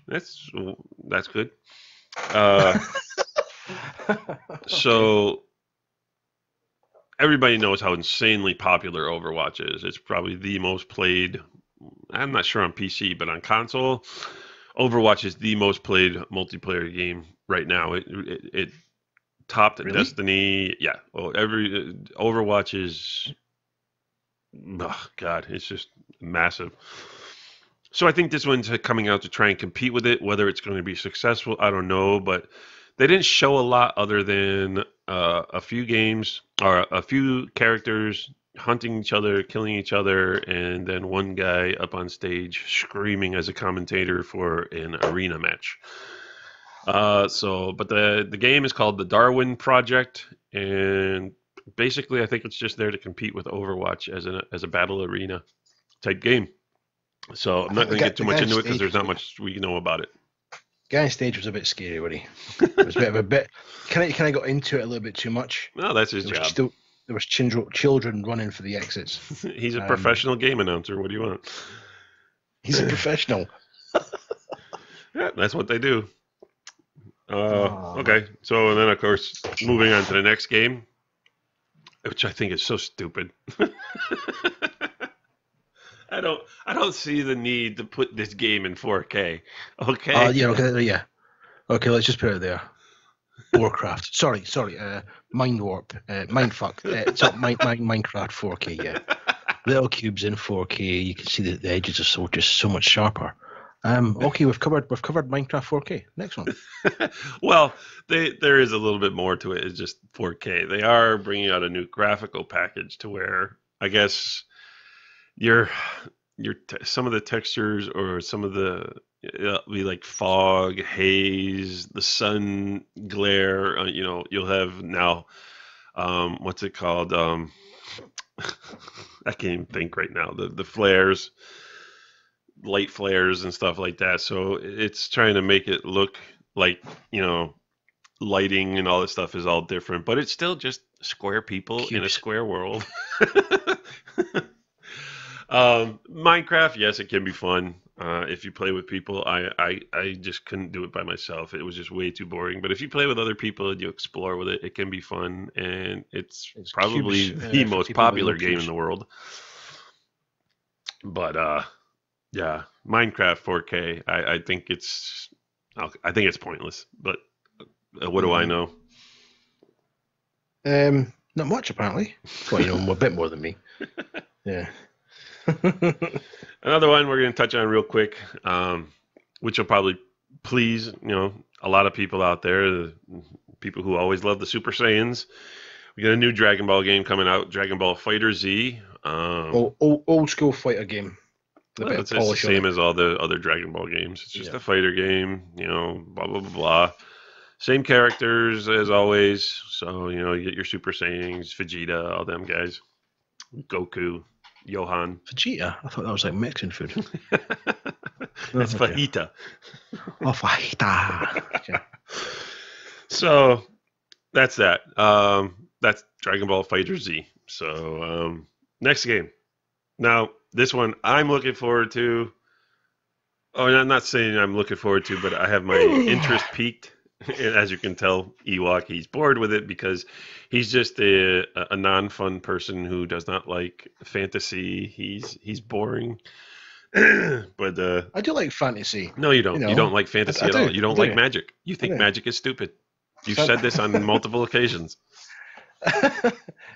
That's good. So everybody knows how insanely popular Overwatch is. It's probably the most played. I'm not sure on PC, but on console, Overwatch is the most played multiplayer game right now. It topped Really? Destiny. Yeah. Well, Overwatch is. Oh God, it's just massive. So I think this one's coming out to try and compete with it. Whether it's going to be successful, I don't know. But they didn't show a lot other than a few games or a few characters hunting each other, killing each other, and then one guy up on stage screaming as a commentator for an arena match. But the game is called the Darwin Project, and basically I think it's just there to compete with Overwatch as a battle arena type game. So I'm not going to get too much into it because there's not much we know about it. Guy on stage was a bit scary, Woody. It was a bit of a bit. Can I got into it a little bit too much? No, that's his job. There was children running for the exits. He's a professional game announcer. What do you want? He's a professional. Yeah, that's what they do. Okay, so and then of course moving on to the next game, which I think is so stupid. I don't see the need to put this game in 4K. Okay. Yeah. Okay, let's just put it there. Warcraft. Sorry. Mind warp. Mindfuck. It's not Minecraft 4K. Yeah. Little cubes in 4K. You can see that the edges are just so much sharper. Okay, we've covered Minecraft 4K. Next one. Well, there is a little bit more to it. It's just 4K. They are bringing out a new graphical package to where I guess some of the textures or some of the be like fog, haze, the sun glare. You'll have now what's it called? I can't even think right now. The flares, light flares and stuff like that. So it's trying to make it look like lighting and all this stuff is all different, but it's still just square people in a square world. Minecraft, yes, it can be fun if you play with people. I just couldn't do it by myself. It was just way too boring. But if you play with other people and you explore with it, it can be fun, and it's probably the most popular game in the world. But yeah, Minecraft 4K. I think it's pointless. But what do I know? Not much apparently. Well, you know, a bit more than me. Yeah. Another one we're going to touch on real quick, which will probably please a lot of people out there, the people who always love the Super Saiyans. We got a new Dragon Ball game coming out, Dragon Ball FighterZ. Old school fighter game. It's the same as all the other Dragon Ball games. It's just a fighter game, blah, blah, blah, blah. Same characters as always. So, you get your Super Saiyans, Vegeta, all them guys. Goku, Johan. Vegeta? I thought that was like Mexican food. It's fajita. Oh, fajita. Okay. So, that's that. That's Dragon Ball FighterZ. So, next game. Now, this one I'm looking forward to. Oh, I'm not saying I'm looking forward to, but I have my interest peaked. As you can tell, Ewok, he's bored with it because he's just a non-fun person who does not like fantasy. He's boring. But I do like fantasy. no, you You don't. You know, don't like fantasy I at all. do. You I don't like do. magic. You I think do. magic is stupid. You've Fan- said this on multiple occasions.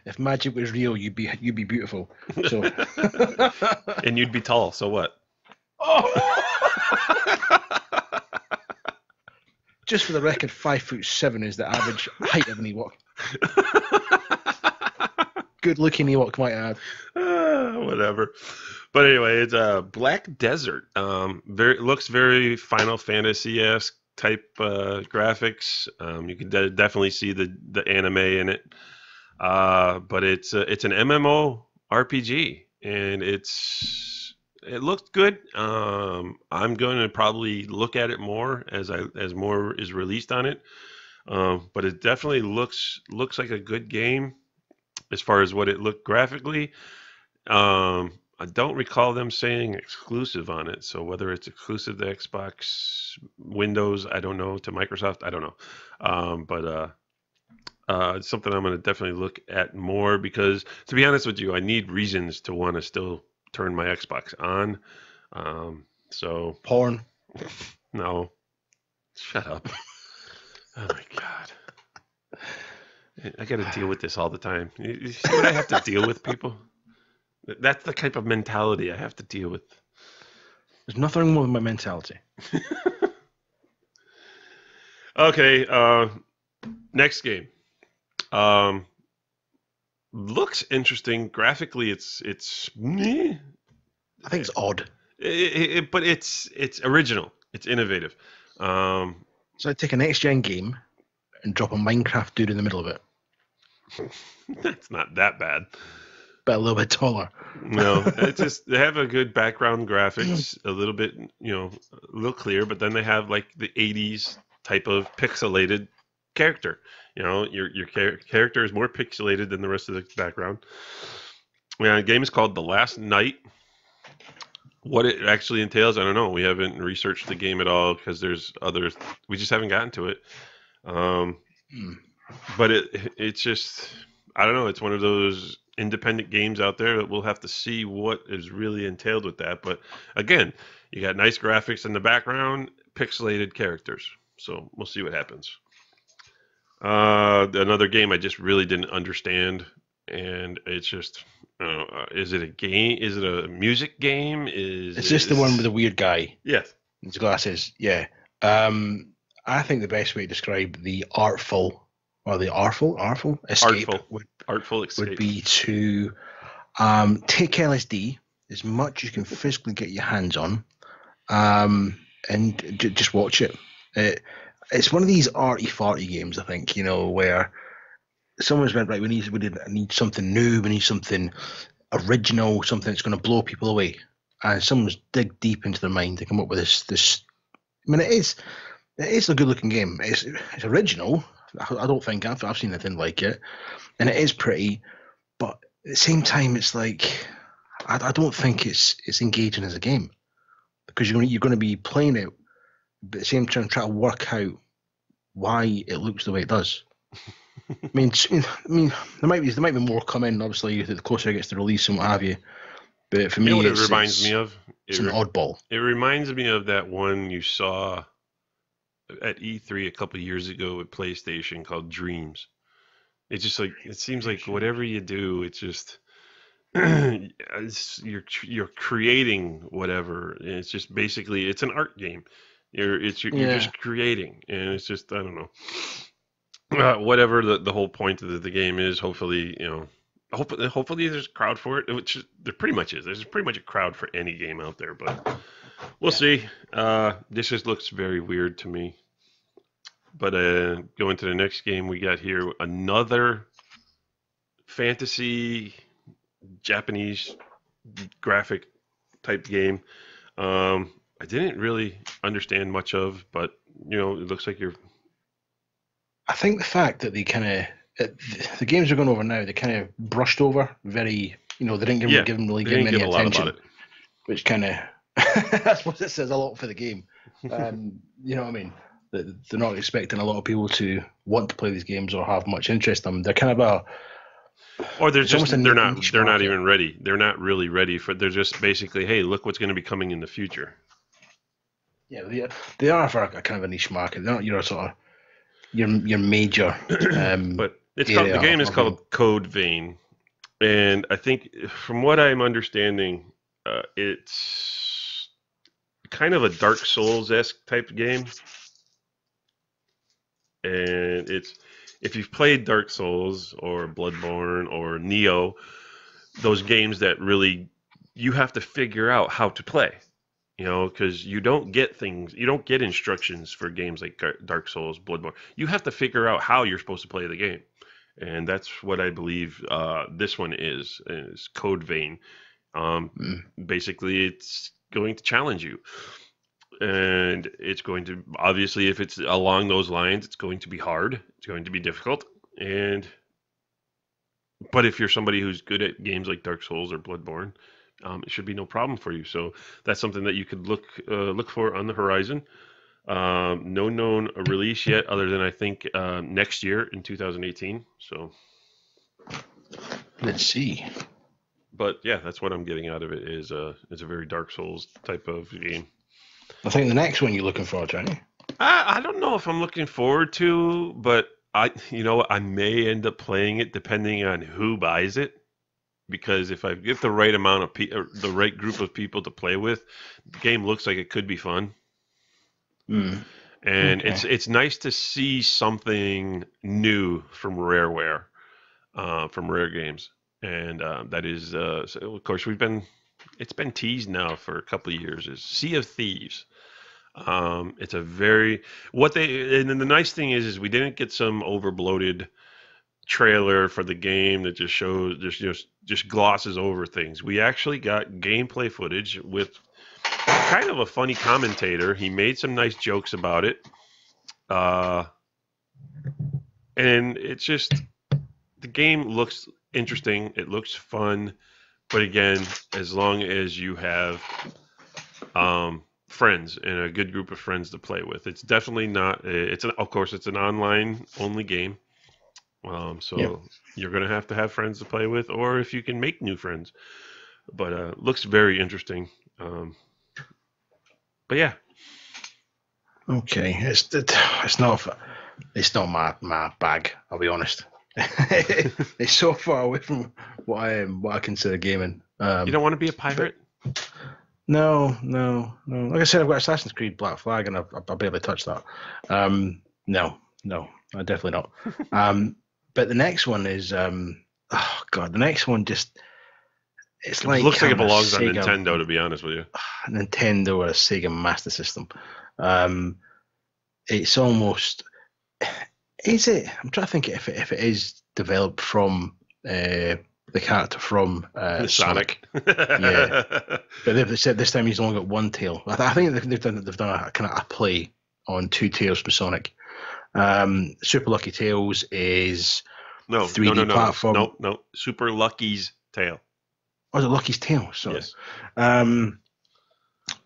if magic was real, you'd be beautiful. So, And you'd be tall. So what? oh. Just for the record, 5'7" is the average height of an Ewok. Good looking Ewok, might add. Whatever. But anyway, it's Black Desert. Looks very Final Fantasy esque type graphics. You can definitely see the anime in it. But it's an MMO RPG, and it looked good. I'm going to probably look at it more as more is released on it. But it definitely looks like a good game as far as what it looked graphically. I don't recall them saying exclusive on it. So whether it's exclusive to Xbox, Windows, I don't know, to Microsoft, I don't know. But it's something I'm going to definitely look at more because, to be honest with you, I need reasons to want to still turn my Xbox on. So Porn. no, shut up. Oh my God. I got to deal with this all the time. You see what I have to deal with, people? That's the type of mentality I have to deal with. There's nothing wrong with my mentality. Okay, next game. Looks interesting. Graphically, it's meh. I think it's odd. But it's original. It's innovative. So I take a next gen game and drop a Minecraft dude in the middle of it, That's not that bad. but a little bit taller. No, it's just they have a good background graphics, a little bit, a little clear, but then they have like the 80s type of pixelated character. Your character is more pixelated than the rest of the background. Yeah, the game is called The Last Night. What it actually entails, I don't know. We haven't researched the game at all because there's others. We just haven't gotten to it. But it's just, I don't know. It's one of those independent games out there that we'll have to see what is really entailed with that. But again, you got nice graphics in the background, pixelated characters. So we'll see what happens. Another game I just really didn't understand, and it's just, is it a game? Is it a music game? Is this the one with the weird guy? Yes. His glasses, yeah. I think the best way to describe the artful escape artful escape would be to take LSD as much as you can physically get your hands on, and just watch it. It's one of these arty farty games, I think, where someone's went, right, we need something new, we need something original, something that's going to blow people away, and someone's dig deep into their mind to come up with this. I mean, it is a good looking game. It's original. I don't think I've seen anything like it, and it is pretty, but at the same time, it's like I don't think it's engaging as a game, because you're going to be playing it, but at the same time try to work out why it looks the way it does. I mean, there might be more coming. Obviously, the closer it gets to release and what have you. But for me, what it reminds me of? It's an oddball. It reminds me of that one you saw at E3 a couple of years ago with PlayStation called Dreams. It's just like, it seems like whatever you do, it's just you're creating whatever. And it's just basically, it's an art game. You're just creating, and it's just, I don't know. Whatever the whole point of the game is, hopefully, hopefully there's a crowd for it, which there pretty much is. There's pretty much a crowd for any game out there, but we'll see. This just looks very weird to me. But going to the next game, we got here another fantasy Japanese graphic type game. I didn't really understand much of, but it looks like you're. I think the fact that they kind of the games are going over now, they kind of brushed over very. They didn't give them really give any attention, which kind of I suppose it says a lot for the game. You know what I mean? They're not expecting a lot of people to want to play these games or have much interest in them. They're kind of Or It's almost a niche they're not market. even ready. They're not really ready for. They're just basically, hey, look what's going to be coming in the future. Yeah, they are for a kind of a niche market. They're not your sort of your major But it's called, the area game is of game. called Code Vein, and I think from what I'm understanding, it's kind of a Dark Souls esque type game, and it's if you've played Dark Souls or Bloodborne or Neo, those games that really you have to figure out how to play. You know, because you don't get things, you don't get instructions for games like Dark Souls, Bloodborne. You have to figure out how you're supposed to play the game, and that's what I believe this one is Code Vein. Basically, it's going to challenge you, and it's going to obviously, if it's along those lines, it's going to be hard. It's going to be difficult, and but if you're somebody who's good at games like Dark Souls or Bloodborne, it should be no problem for you. So that's something that you could look for on the horizon. No known release yet, other than I think next year in 2018. So Let's see. but yeah, that's what I'm getting out of it is a very Dark Souls type of game. I think the next one you're looking forward to, aren't you? I don't know if I'm looking forward to, but I may end up playing it depending on who buys it. Because if I get the right amount of the right group of people to play with, the game looks like it could be fun. And Okay. it's nice to see something new from Rareware, from Rare Games, and that is so of course it's been teased now for a couple of years. Is Sea of Thieves. It's a very and then the nice thing is we didn't get some over bloated trailer for the game that just shows just glosses over things. We actually got gameplay footage with kind of a funny commentator. He made some nice jokes about it, and it's just the game looks interesting. It looks fun, but again, as long as you have friends and a good group of friends to play with, it's definitely not. Of course, it's an online only game. So Yep. you're going to have friends to play with, or if you can make new friends. But looks very interesting. But yeah, Okay. It's not my bag. I'll be honest. It's so far away from what I consider gaming. you don't want to be a pirate. No. Like I said, I've got Assassin's Creed Black Flag, and I barely touched that. No, I definitely not. But the next one is, oh god, the next one it's It like looks like it having a belongs on Sega, Nintendo, to be honest with you. Nintendo or a Sega Master System. It's almost, is it? I'm trying to think if it is developed from the character from Sonic. Yeah. But they've said this time he's only got one tail. I think they've done a kind of a play on two tails for Sonic. Super Lucky Tales is No, 3D platform. no. Super Lucky's Tale. Oh, is it Lucky's Tale? Sorry. Yes.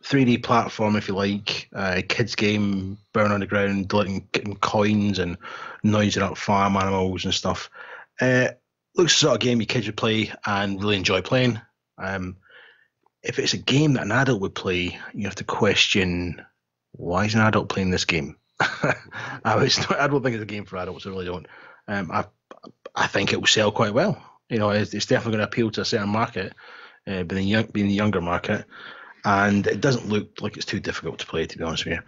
3D platform, if you like, kids game, burn on the ground, getting coins and noising up farm animals and stuff. Looks the sort of game your kids would play and really enjoy playing. If it's a game that an adult would play, you have to question, why is an adult playing this game? I don't think it's a game for adults. I really don't. I think it will sell quite well. You know, it's definitely going to appeal to a certain market, being the younger market, and it doesn't look like it's too difficult to play. To be honest with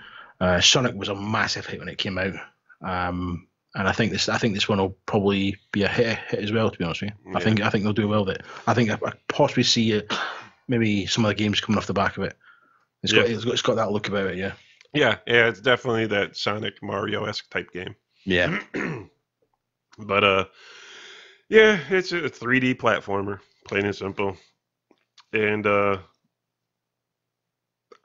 you, Sonic was a massive hit when it came out, and I think this one will probably be a hit as well. To be honest with you, Yeah. I think they'll do well with it. I think I possibly see it, maybe some of the games coming off the back of it. It's got that look about it. Yeah. Yeah, it's definitely that Sonic Mario-esque type game. Yeah. But yeah, it's a 3D platformer, plain and simple. And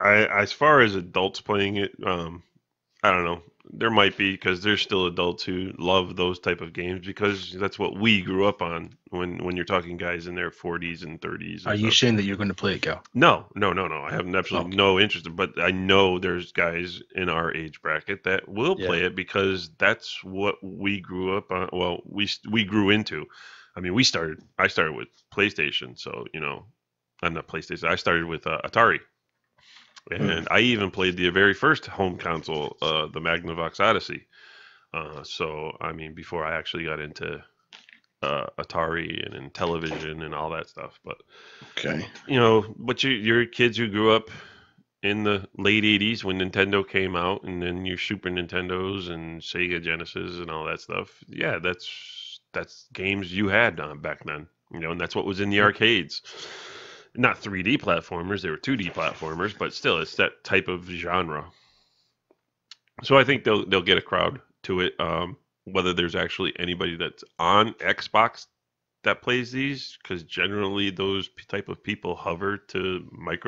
as far as adults playing it, I don't know. There might be, because there's still adults who love those type of games because that's what we grew up on. When you're talking guys in their 40s and 30s. Are you saying that you're going to play it, Gal? No. I have absolutely no interest, but I know there's guys in our age bracket that will play it because that's what we grew up on. Well, we grew into. I mean, I started with PlayStation, so I'm not PlayStation. I started with Atari, and I even played the very first home console, the Magnavox Odyssey. So I mean, before I actually got into Atari and in television and all that stuff. But Okay. but your kids who grew up in the late '80s when Nintendo came out, and then your Super Nintendos and Sega Genesis and all that stuff. Yeah, that's games you had back then. And that's what was in the arcades. Not 3D platformers; they were 2D platformers, but still, it's that type of genre. So I think they'll get a crowd to it. Whether there's actually anybody that's on Xbox that plays these, because generally those type of people hover to not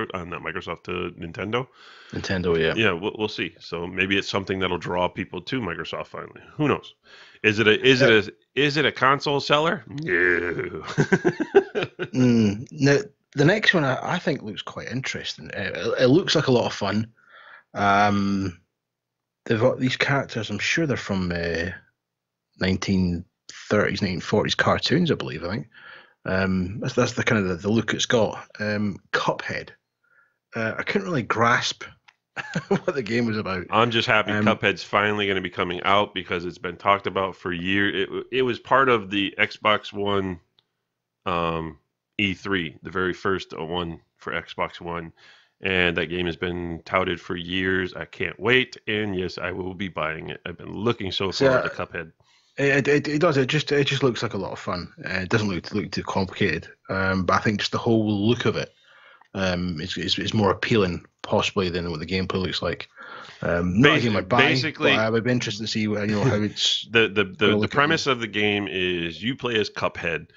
Microsoft, to Nintendo. Nintendo, yeah. Yeah, we'll see. So maybe it's something that'll draw people to Microsoft finally. Who knows? Is it a console seller? No. Now, the next one I think looks quite interesting. It looks like a lot of fun. They've got these characters. I'm sure they're from 1930s, 1940s cartoons, I believe. I think that's the kind of the look it's got. Cuphead. I couldn't really grasp what the game was about. I'm just happy Cuphead's finally going to be coming out because it's been talked about for years. It was part of the Xbox One E3, the very first one for Xbox One. And that game has been touted for years. I can't wait. And yes, I will be buying it. I've been looking so forward to Cuphead. It does. It just looks like a lot of fun. It doesn't look too complicated. But I think just the whole look of it is more appealing, possibly, than what the gameplay looks like. Not a game I'd buy, basically, but I would be interested to see how it's. The premise of the game is you play as Cuphead.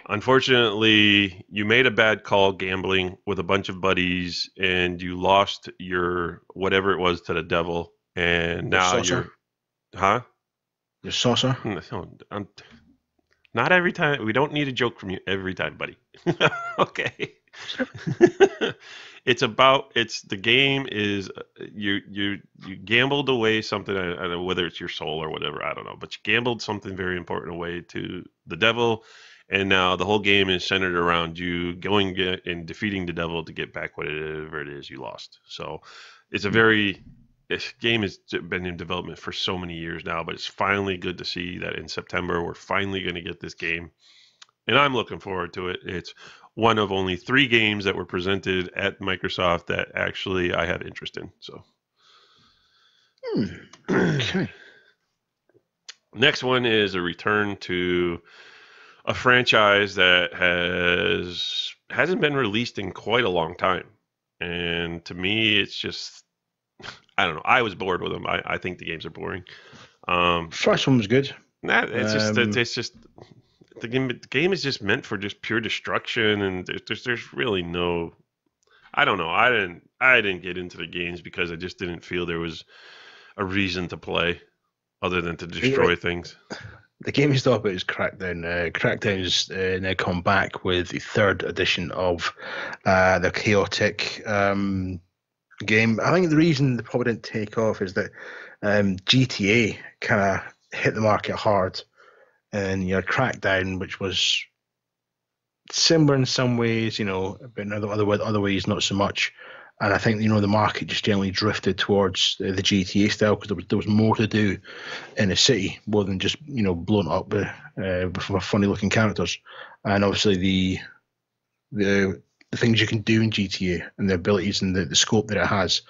Unfortunately, you made a bad call gambling with a bunch of buddies, and you lost your whatever it was to the devil, and now you're, Your saucer? Not every time. We don't need a joke from you every time, buddy. Okay. The game is you gambled away something. I don't know whether it's your soul or whatever. I don't know, but you gambled something very important away to the devil. And now the whole game is centered around you going and defeating the devil to get back whatever it is you lost. So it's this game has been in development for so many years now, but it's finally good to see that in September we're finally going to get this game. And I'm looking forward to it. It's one of only 3 games that were presented at Microsoft that actually I have interest in. So, Okay. Next one is a return to a franchise that hasn't been released in quite a long time, and to me, it's just I don't know. I was bored with them. I think the games are boring. First one was good. It's just the game is just meant for just pure destruction, and there's really no. I don't know. I didn't get into the games because I just didn't feel there was a reason to play other than to destroy things. The game you talk about is Crackdown. Crackdown's now come back with the 3rd edition of the chaotic game. I think the reason they probably didn't take off is that GTA kind of hit the market hard, and your Crackdown, which was similar in some ways, but in other ways not so much. And I think the market just generally drifted towards the GTA style because there was more to do in a city more than just blown up with funny looking characters. And obviously the things you can do in GTA and the abilities and the scope that it has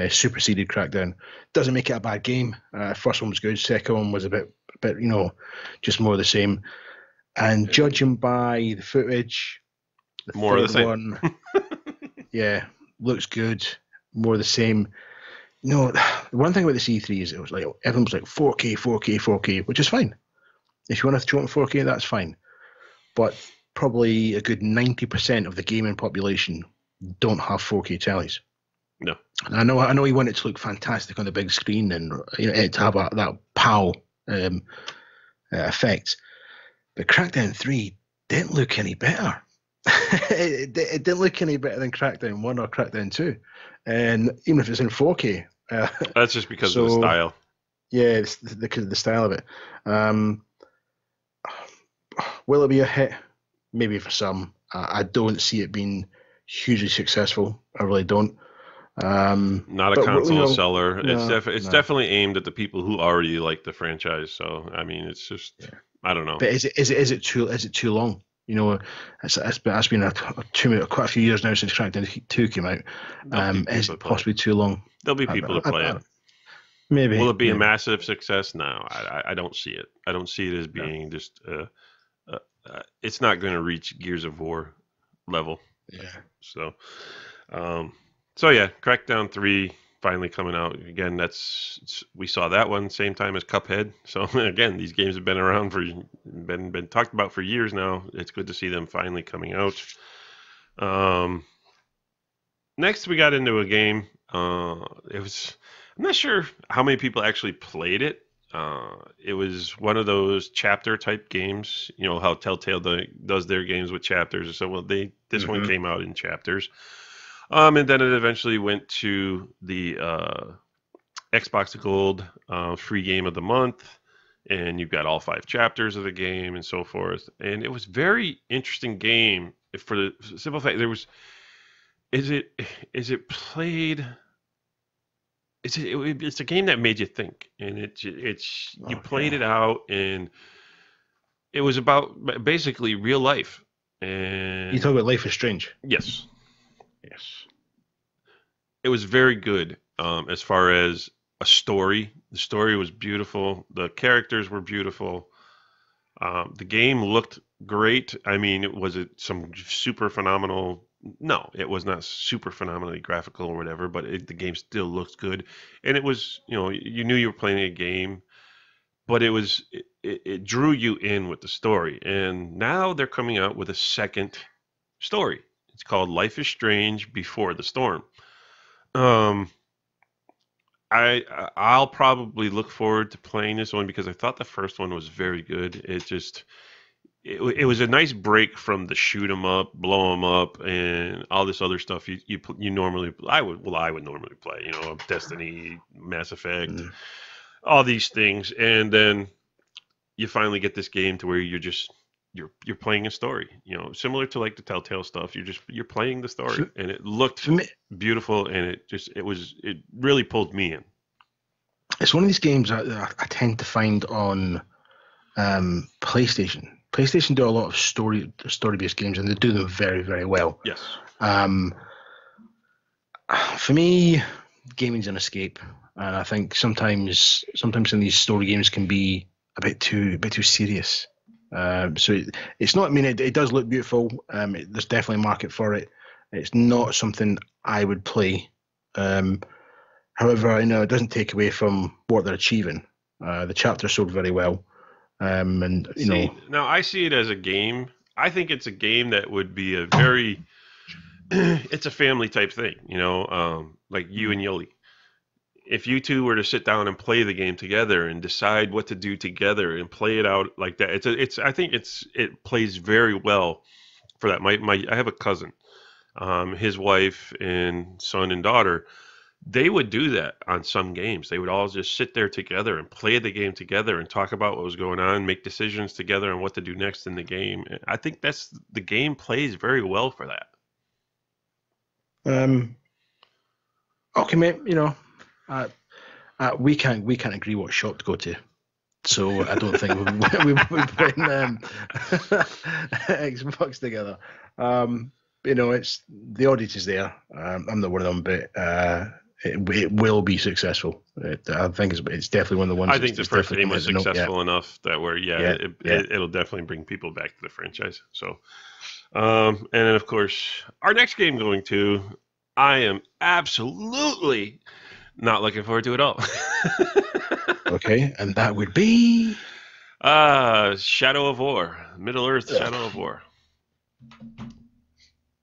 superseded Crackdown. Doesn't make it a bad game. First one was good. Second one was a bit just more of the same. And judging by the footage, more of the same. One, yeah. Looks good, more of the same. The one thing about the C3 is it was like everyone was like 4K, 4K, 4K, which is fine. If you want 4K, that's fine. But probably a good 90% of the gaming population don't have 4K tellies. No. And I know you want it to look fantastic on the big screen and to have that POW effect. But Crackdown 3 didn't look any better. it didn't look any better than Crackdown 1 or Crackdown 2, and even if it's in 4K. That's just because of the style. Yeah, because of the style of it. will it be a hit? Maybe for some. I don't see it being hugely successful. I really don't. Not a But console seller. no, It's no. definitely aimed at the people who already like the franchise. So I mean, it's just Yeah. I don't know. But is it too long? It's been quite a few years now since Crackdown 2 came out. There'll be Is people to it play it. possibly too long? There'll be I, people to I, play I, it. Will maybe, it be a maybe. massive success? No, I don't see it. I don't see it as No. being just. It's not going to reach Gears of War level. Yeah. So, um, so yeah, Crackdown 3 finally coming out again. We saw that one same time as Cuphead. So again, these games have been around for been talked about for years now. It's good to see them finally coming out. Next, we got into a game. It was I'm not sure how many people actually played it. It was one of those chapter type games. You know how Telltale does their games with chapters. So well, this one Hmm. came out in chapters. And then it eventually went to the Xbox Gold free game of the month, and you've got all 5 chapters of the game and so forth. And it was very interesting game for the simple fact there was is it played it's a game that made you think, and it's you played Okay. it out, and it was about basically real life. You And talk about Life is Strange. yes, Yes. it was very good as far as a story. The story was beautiful. The characters were beautiful. The game looked great. I mean, was it some super phenomenal? No, it was not super phenomenally graphical or whatever, but the game still looked good. And it was, you knew you were playing a game, but it drew you in with the story. And now they're coming out with a second story. It's called Life is Strange Before the Storm. Um, I'll probably look forward to playing this one because I thought the first one was very good. It was a nice break from the shoot 'em up, blow 'em up, and all this other stuff you normally I would normally play. Destiny, Mass Effect, Mm. all these things, and then you finally get this game to where you're playing a story. Similar to like the Telltale stuff. You're playing the story, For, and it looked for me, beautiful, and it really pulled me in. it's one of these games I tend to find on PlayStation. PlayStation do a lot of story-based games, and they do them very, very well. Yes. Um, for me, gaming's an escape, and I think sometimes in these story games can be a bit too serious. So it's not. I mean, it does look beautiful. There's definitely a market for it. It's not something I would play. However, I know it doesn't take away from what they're achieving. The chapter sold very well, and Now I see it as a game. I think it's a game that would be a very, it's a family type thing. Like you and Yoli. If you two were to sit down and play the game together and decide what to do together and play it out like that, I think it plays very well for that. I have a cousin, his wife and son and daughter. They would do that on some games. They would all just sit there together and play the game together and talk about what was going on, make decisions together and what to do next in the game. I think the game plays very well for that. okay, mate. Uh, we can't agree what shop to go to. So I don't think we put Xbox together. It's the audience is there. I'm not one of them, but it will be successful. I think it's definitely one of the ones. I think the first game was successful enough that it'll definitely bring people back to the franchise. So, and then of course our next game going to, I am absolutely not looking forward to it all. Okay, and that would be Shadow of War, Middle Earth, Shadow of War.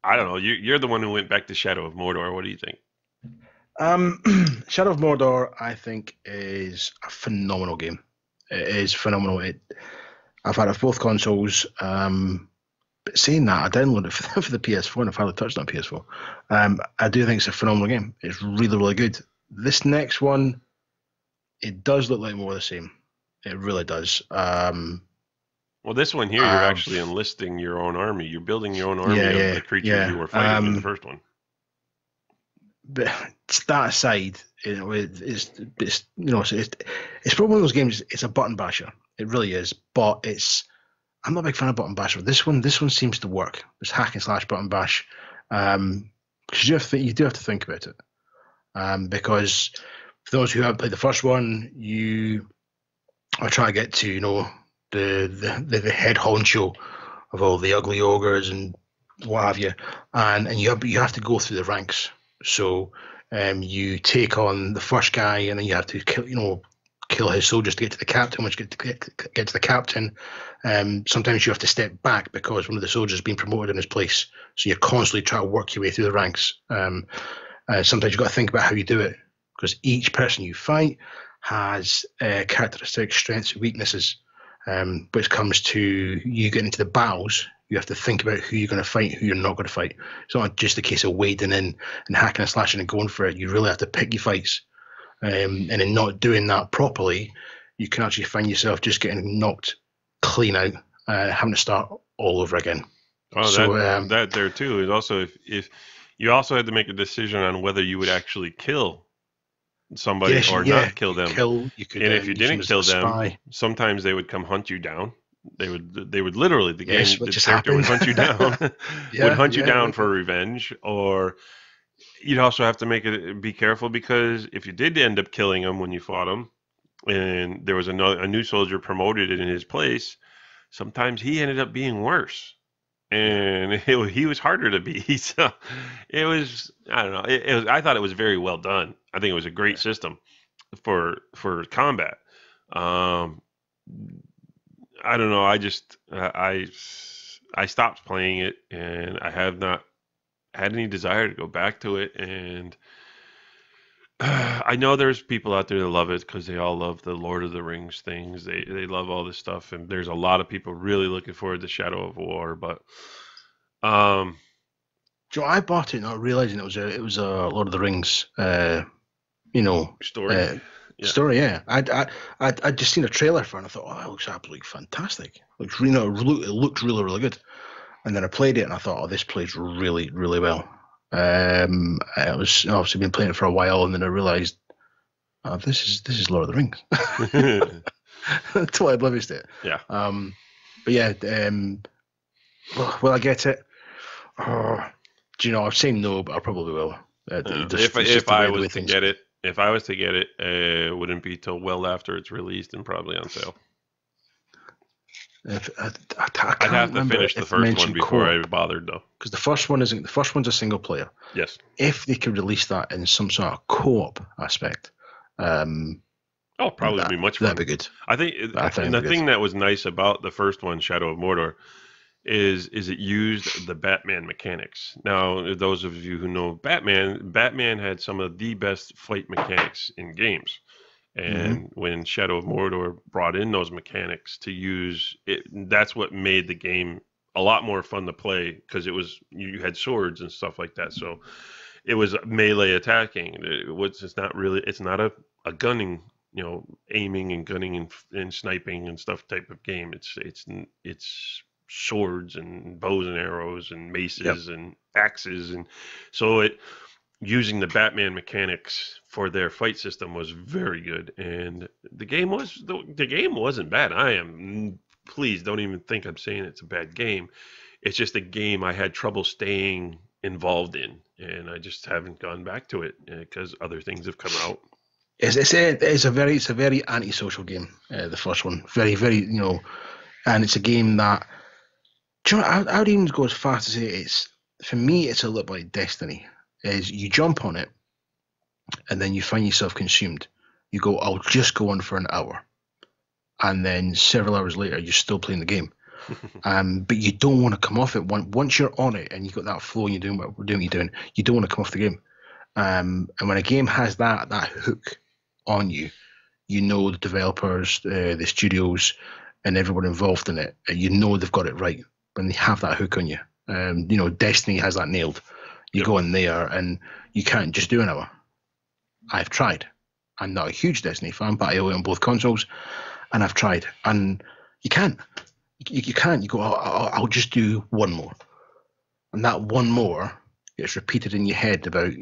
I don't know. You're the one who went back to Shadow of Mordor. What do you think? Shadow of Mordor, I think, is a phenomenal game. It is phenomenal. I've had it for both consoles. But saying that, I downloaded it for the PS4 and I've hardly touched on PS4. I do think it's a phenomenal game. It's really, really good. This next one, it does look like more of the same. It really does. Well, this one here, you're actually enlisting your own army. You're building your own army of the creatures you were fighting in the first one. But that aside, it's probably one of those games. It's a button basher. It really is. But I'm not a big fan of button basher. This one seems to work. This hack and slash button bash, because you do have to think about it. Because for those who haven't played the first one, you are trying to get to the head honcho of all the ugly ogres and what have you, and you have to go through the ranks. So you take on the first guy, and then you have to kill his soldiers to get to the captain. Once you get to the captain, sometimes you have to step back because one of the soldiers has been promoted in his place. So you're constantly trying to work your way through the ranks. Sometimes you've got to think about how you do it, because each person you fight has characteristic strengths and weaknesses. When it comes to you getting into the battles, you have to think about who you're going to fight, who you're not going to fight. It's not just a case of wading in and hacking and slashing and going for it. You really have to pick your fights. And in not doing that properly, you can actually find yourself just getting knocked clean out, having to start all over again. Oh, so, that there too is also if you also had to make a decision on whether you would actually kill somebody or not kill them. And if you didn't kill them, sometimes they would come hunt you down. They would literally, the character would hunt you down, would hunt you down for revenge. Or you'd also have to be careful, because if you did end up killing him when you fought him, and there was a new soldier promoted in his place, sometimes he ended up being worse. And he was harder to beat. So it was, I don't know. I thought it was very well done. I think it was a great system for combat. I don't know. I stopped playing it, and I have not had any desire to go back to it. And I know there's people out there that love it because they all love the Lord of the Rings things. They love all this stuff, and there's a lot of people really looking forward to Shadow of War. But Joe, I bought it not realizing it was a Lord of the Rings, story. Story, yeah. I'd just seen a trailer for it, and I thought, oh, that looks absolutely fantastic. It looked really, really good. And then I played it, and I thought, oh, this plays really, really well. I was obviously been playing it for a while, and then I realized, oh, this is Lord of the Rings. Totally oblivious to it. Yeah. But yeah, will I get it? I'm saying no, but I probably will. If I was to get it, it wouldn't be till well after it's released and probably on sale. I'd have to finish the first one before I bothered, though. Because the first one's a single player. Yes. If they could release that in some sort of co-op aspect, probably be much fun. That'd be good. I think the thing that was nice about the first one, Shadow of Mordor, is it used the Batman mechanics. Now, those of you who know Batman had some of the best fight mechanics in games. And when Shadow of Mordor brought in those mechanics to use it, that's what made the game a lot more fun to play, because you had swords and stuff like that. So it was melee attacking. It's not a gunning, aiming and gunning and sniping and stuff type of game. It's swords and bows and arrows and maces and axes, and so using the Batman mechanics for their fight system was very good. And the game wasn't bad. Please don't even think I'm saying it's a bad game. It's just a game I had trouble staying involved in, and I just haven't gone back to it because other things have come out. It's a very antisocial game. The first one, very, very, and it's a game that, I would even go as far as to say for me it's a little like Destiny. Is you jump on it, and then you find yourself consumed. You go, I'll just go on for an hour, and then several hours later, you're still playing the game. But you don't want to come off it. Once you're on it and you've got that flow and you're doing what you're doing, you don't want to come off the game. And when a game has that hook on you, the developers, the studios, and everyone involved in it, they've got it right when they have that hook on you. Destiny has that nailed. You go in there and you can't just do an hour. I've tried. I'm not a huge Destiny fan, but I own it on both consoles, and I've tried, and you can't. you can't. You go, I'll just do one more, and that one more gets repeated in your head about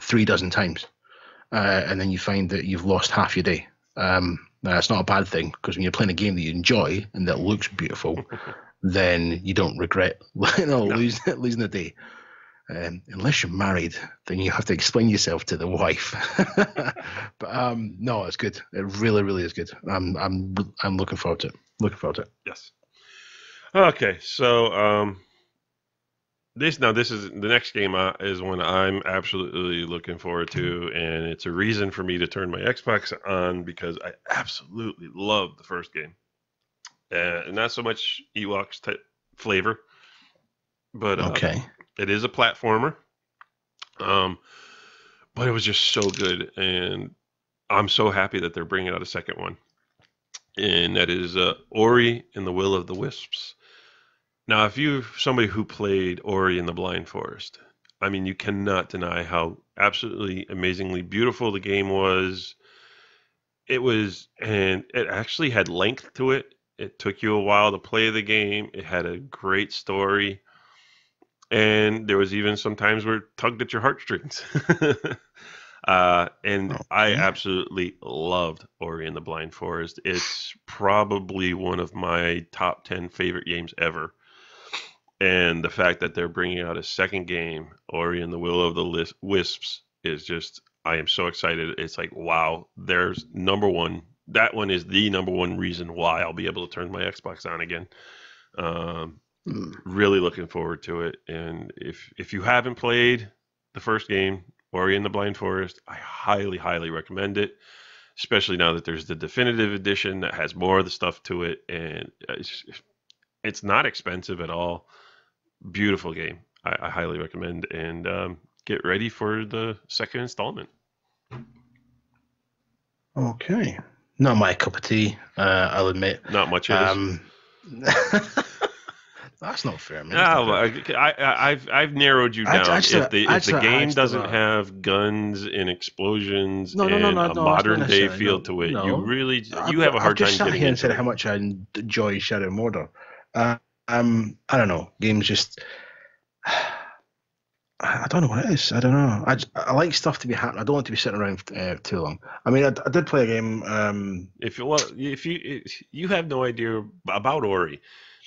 36 times, and then you find that you've lost half your day. Now, it's not a bad thing, because when you're playing a game that you enjoy and that looks beautiful, then you don't regret losing the day. Unless you're married, then you have to explain yourself to the wife. But no, it's good. It really, really is good. I'm looking forward to it. Looking forward to it. Yes. Okay, so this is the next game is one I'm absolutely looking forward to, and it's a reason for me to turn my Xbox on, because I absolutely love the first game, and not so much Ewoks type flavor, but Okay. it is a platformer, but it was just so good, and I'm so happy that they're bringing out a second one, and that is Ori and the Will of the Wisps. Now, if you're somebody who played Ori and the Blind Forest, I mean, you cannot deny how absolutely amazingly beautiful the game was. It was, and it actually had length to it. It took you a while to play the game. It had a great story. And there was even some times where it tugged at your heartstrings. And I absolutely loved Ori and the Blind Forest. It's probably one of my top 10 favorite games ever. And the fact that they're bringing out a second game, Ori and the Will of the Wisps, is just, I am so excited. It's like, wow, there's number one. That one is the number one reason why I'll be able to turn my Xbox on again. Really looking forward to it. And if you haven't played the first game, Ori and the Blind Forest, I highly, highly recommend it, especially now that there's the definitive edition that has more of the stuff to it. And it's not expensive at all. Beautiful game. I highly recommend, and get ready for the second installment. Okay. Not my cup of tea, I'll admit. Not much is. That's not fair, man. No, I've narrowed you down. If the game doesn't have guns and explosions and a modern day feel to it, you have a hard time getting into it. I've just sat here and said how much I enjoy Shadow of Mordor. I don't know. Games just, I don't know what it is. I don't know. I like stuff to be happening. I don't want to be sitting around too long. I mean, I did play a game. If you have no idea about Ori,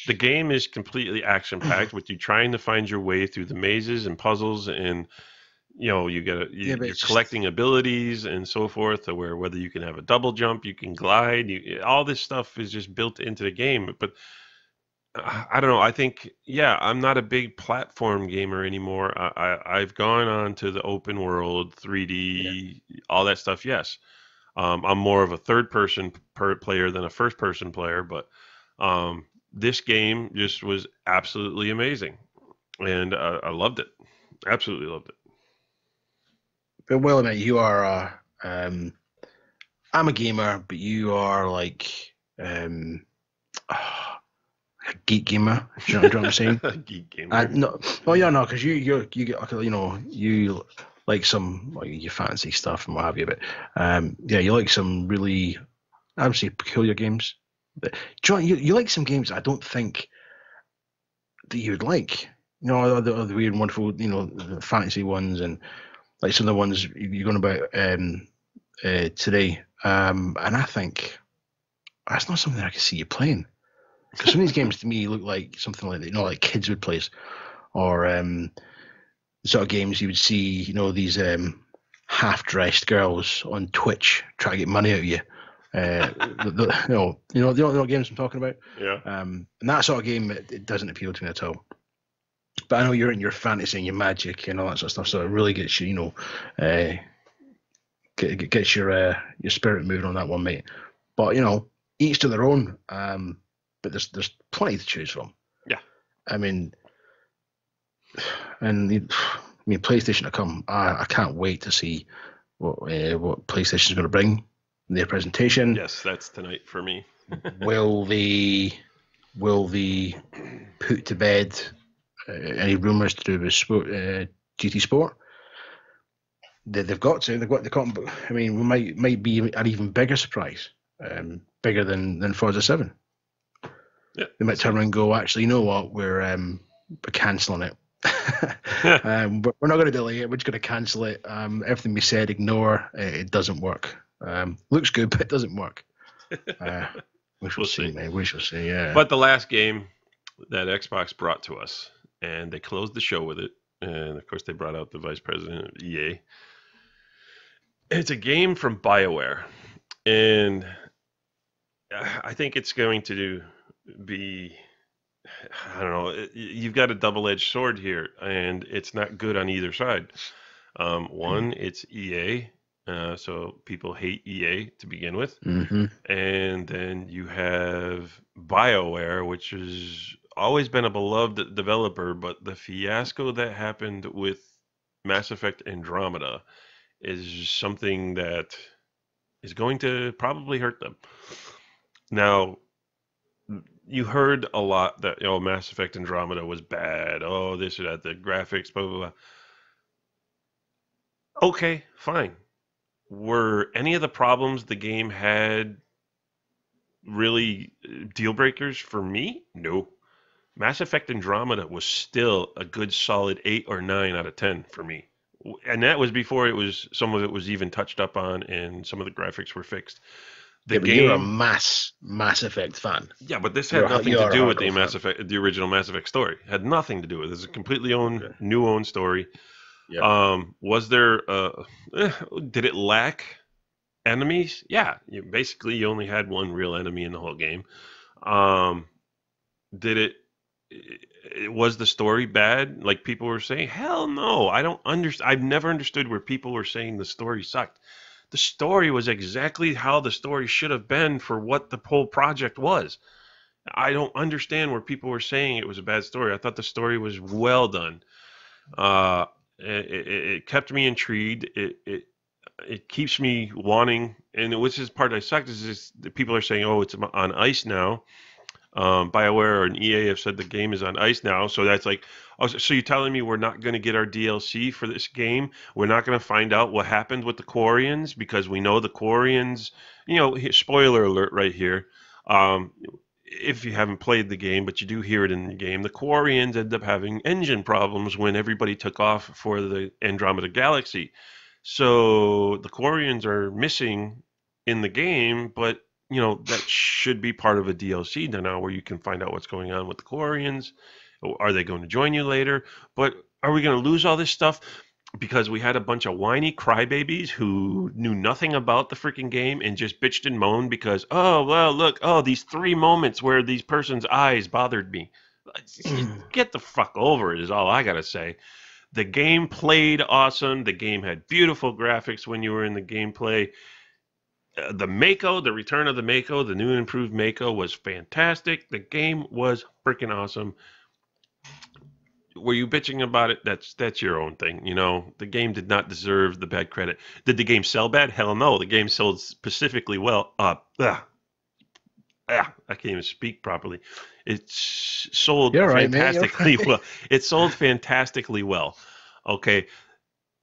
the game is completely action packed with you trying to find your way through the mazes and puzzles, and you're collecting abilities and so forth, to where whether you can have a double jump, you can glide, all this stuff is just built into the game. But I don't know. I think, I'm not a big platform gamer anymore. I've gone on to the open world, 3D, all that stuff. Yes. I'm more of a third person player than a first person player, but this game just was absolutely amazing. And I loved it. Absolutely loved it. But well, mate, you are, I'm a gamer, but you are like, a geek gamer. Do you know what I'm saying? Geek gamer. No, because you get, you like some, like, your fancy stuff and what have you. But you like some really, I would say, peculiar games. But John, you like some games I don't think that you would like. The weird, wonderful, the fantasy ones, and like some of the ones you're going about today. And I think that's not something I can see you playing. Because some of these games to me look like something like like kids would play, or the sort of games you would see, these half-dressed girls on Twitch try to get money out of you. The games I'm talking about. Yeah. And that sort of game, it doesn't appeal to me at all. But I know you're in your fantasy and your magic and all that sort of stuff, so it really gets you, gets your spirit moving on that one, mate. But each to their own. But there's plenty to choose from. Yeah. I mean, PlayStation to come. I can't wait to see what PlayStation's going to bring in their presentation. Yes, that's tonight for me. Will they put to bed any rumors to do with sport, GT Sport? They've got to. I mean, we might be an even bigger surprise, bigger than Forza 7. Yeah, they might turn around and go, actually, you know what, we're cancelling it. But we're not going to delay it. We're just going to cancel it. Everything we said, ignore. It doesn't work. Looks good, but it doesn't work. We shall see, man. We shall see. Yeah. But the last game that Xbox brought to us, and they closed the show with it, and of course they brought out the vice president of EA. It's a game from BioWare, and I think it's going to be, I don't know, you've got a double-edged sword here, and it's not good on either side. One, it's EA, so people hate EA to begin with. Mm-hmm. And then you have BioWare, which has always been a beloved developer, but the fiasco that happened with Mass Effect Andromeda is something that is going to probably hurt them. Now, you heard a lot that, Mass Effect Andromeda was bad. Oh, this or that, the graphics, blah, blah, blah. Okay, fine. Were any of the problems the game had really deal breakers for me? No. Mass Effect Andromeda was still a good solid 8 or 9 out of 10 for me. And that was before some of it was even touched up on and some of the graphics were fixed. But you're a Mass Effect fan. Yeah, but this had nothing to do with the original Mass Effect story. It had nothing to do with it. It's a completely new story. Yeah. Was there did it lack enemies? Yeah. Basically you only had one real enemy in the whole game. Was the story bad like people were saying? Hell no. I've never understood where people were saying the story sucked. The story was exactly how the story should have been for what the whole project was. I don't understand where people were saying it was a bad story. I thought the story was well done. It kept me intrigued. It keeps me wanting, and which is part I sucked is that people are saying, oh, it's on ice now. BioWare and EA have said the game is on ice now, so that's like, oh, so you're telling me we're not going to get our DLC for this game? We're not going to find out what happened with the Quarians because we know the Quarians. Spoiler alert right here. If you haven't played the game, but you do hear it in the game, the Quarians end up having engine problems when everybody took off for the Andromeda Galaxy. So the Quarians are missing in the game, but that should be part of a DLC now where you can find out what's going on with the Quarians. Are they going to join you later? But are we going to lose all this stuff because we had a bunch of whiny crybabies who knew nothing about the freaking game and just bitched and moaned because, oh, well, look, these 3 moments where these person's eyes bothered me. Get the fuck over it is all I got to say. The game played awesome. The game had beautiful graphics when you were in the gameplay. The Mako, the return of the Mako, the new and improved Mako was fantastic. The game was freaking awesome. Were you bitching about it? That's your own thing. The game did not deserve the bad credit. Did the game sell bad? Hell no. The game sold specifically well. I can't even speak properly. It sold fantastically well. It sold fantastically well. Okay.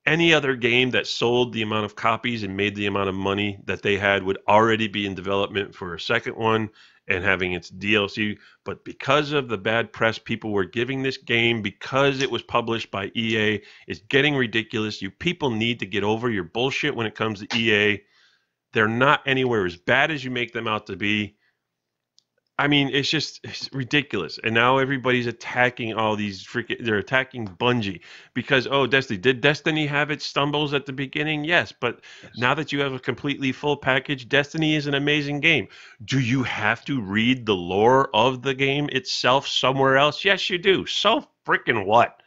Any other game that sold the amount of copies and made the amount of money that they had would already be in development for a second one and having its DLC. But because of the bad press people were giving this game, because it was published by EA, it's getting ridiculous. You people need to get over your bullshit when it comes to EA. They're not anywhere as bad as you make them out to be. I mean, it's ridiculous. And now everybody's attacking they're attacking Bungie because, Destiny. Did Destiny have its stumbles at the beginning? Yes. But now that you have a completely full package, Destiny is an amazing game. Do you have to read the lore of the game itself somewhere else? Yes, you do. So freaking what?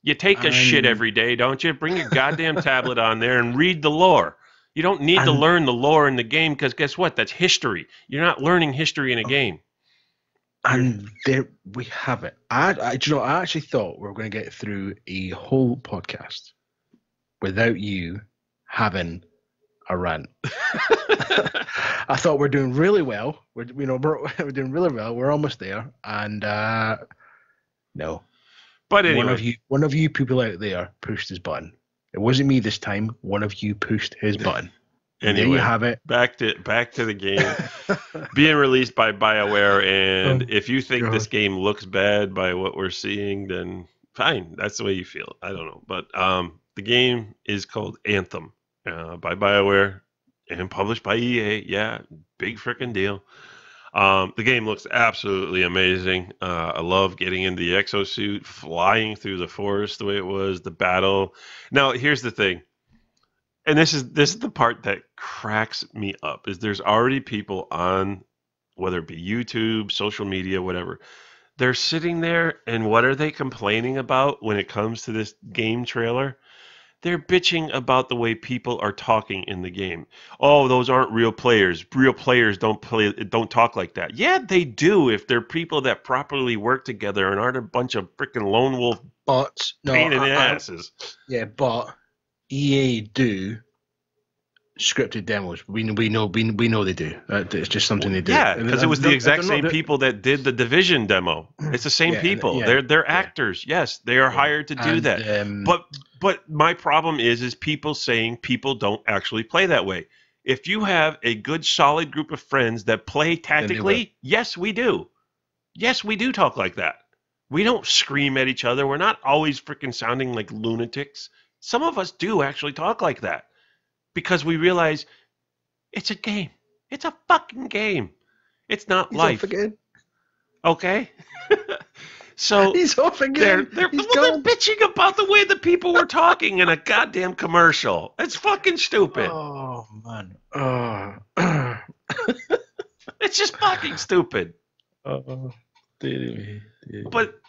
You take a shit every day, don't you? Bring your goddamn tablet on there and read the lore. You don't need to learn the lore in the game because guess what? That's history. You're not learning history in a game. And there we have it. I actually thought we were going to get through a whole podcast without you having a rant. I thought we're doing really well. We're doing really well. We're almost there. And no. But anyway, one of you people out there pushed his button. It wasn't me this time. One of you pushed his button. And there you have it. Back to the game being released by BioWare, and if you think this game looks bad by what we're seeing, then fine. That's the way you feel. I don't know, but the game is called Anthem by BioWare and published by EA. Yeah, big freaking deal. The game looks absolutely amazing. I love getting into the exosuit, flying through the forest the way it was, the battle. Now, here's the thing. And this is the part that cracks me up, is there's already people on, whether it be YouTube, social media, whatever. They're sitting there, and what are they complaining about when it comes to this game trailer? They're bitching about the way people are talking in the game. Oh, those aren't real players. Real players don't talk like that. Yeah, they do if they're people that properly work together and aren't a bunch of freaking lone wolf pain in the asses. Yeah, but EA do scripted demos. We know they do. It's just something they do. Yeah, because it was the exact same people that did the Division demo. It's the same people. They're actors. Yes, they are hired to do that. But my problem is people saying people don't actually play that way. If you have a good, solid group of friends that play tactically, yes, we do. Yes, we do talk like that. We don't scream at each other. We're not always freaking sounding like lunatics. Some of us do actually talk like that because we realize it's a game. It's a fucking game. It's not life. Off again. Okay? So he's off again. They're bitching about the way the people were talking in a goddamn commercial. It's fucking stupid. Oh, man. It's just fucking stupid. But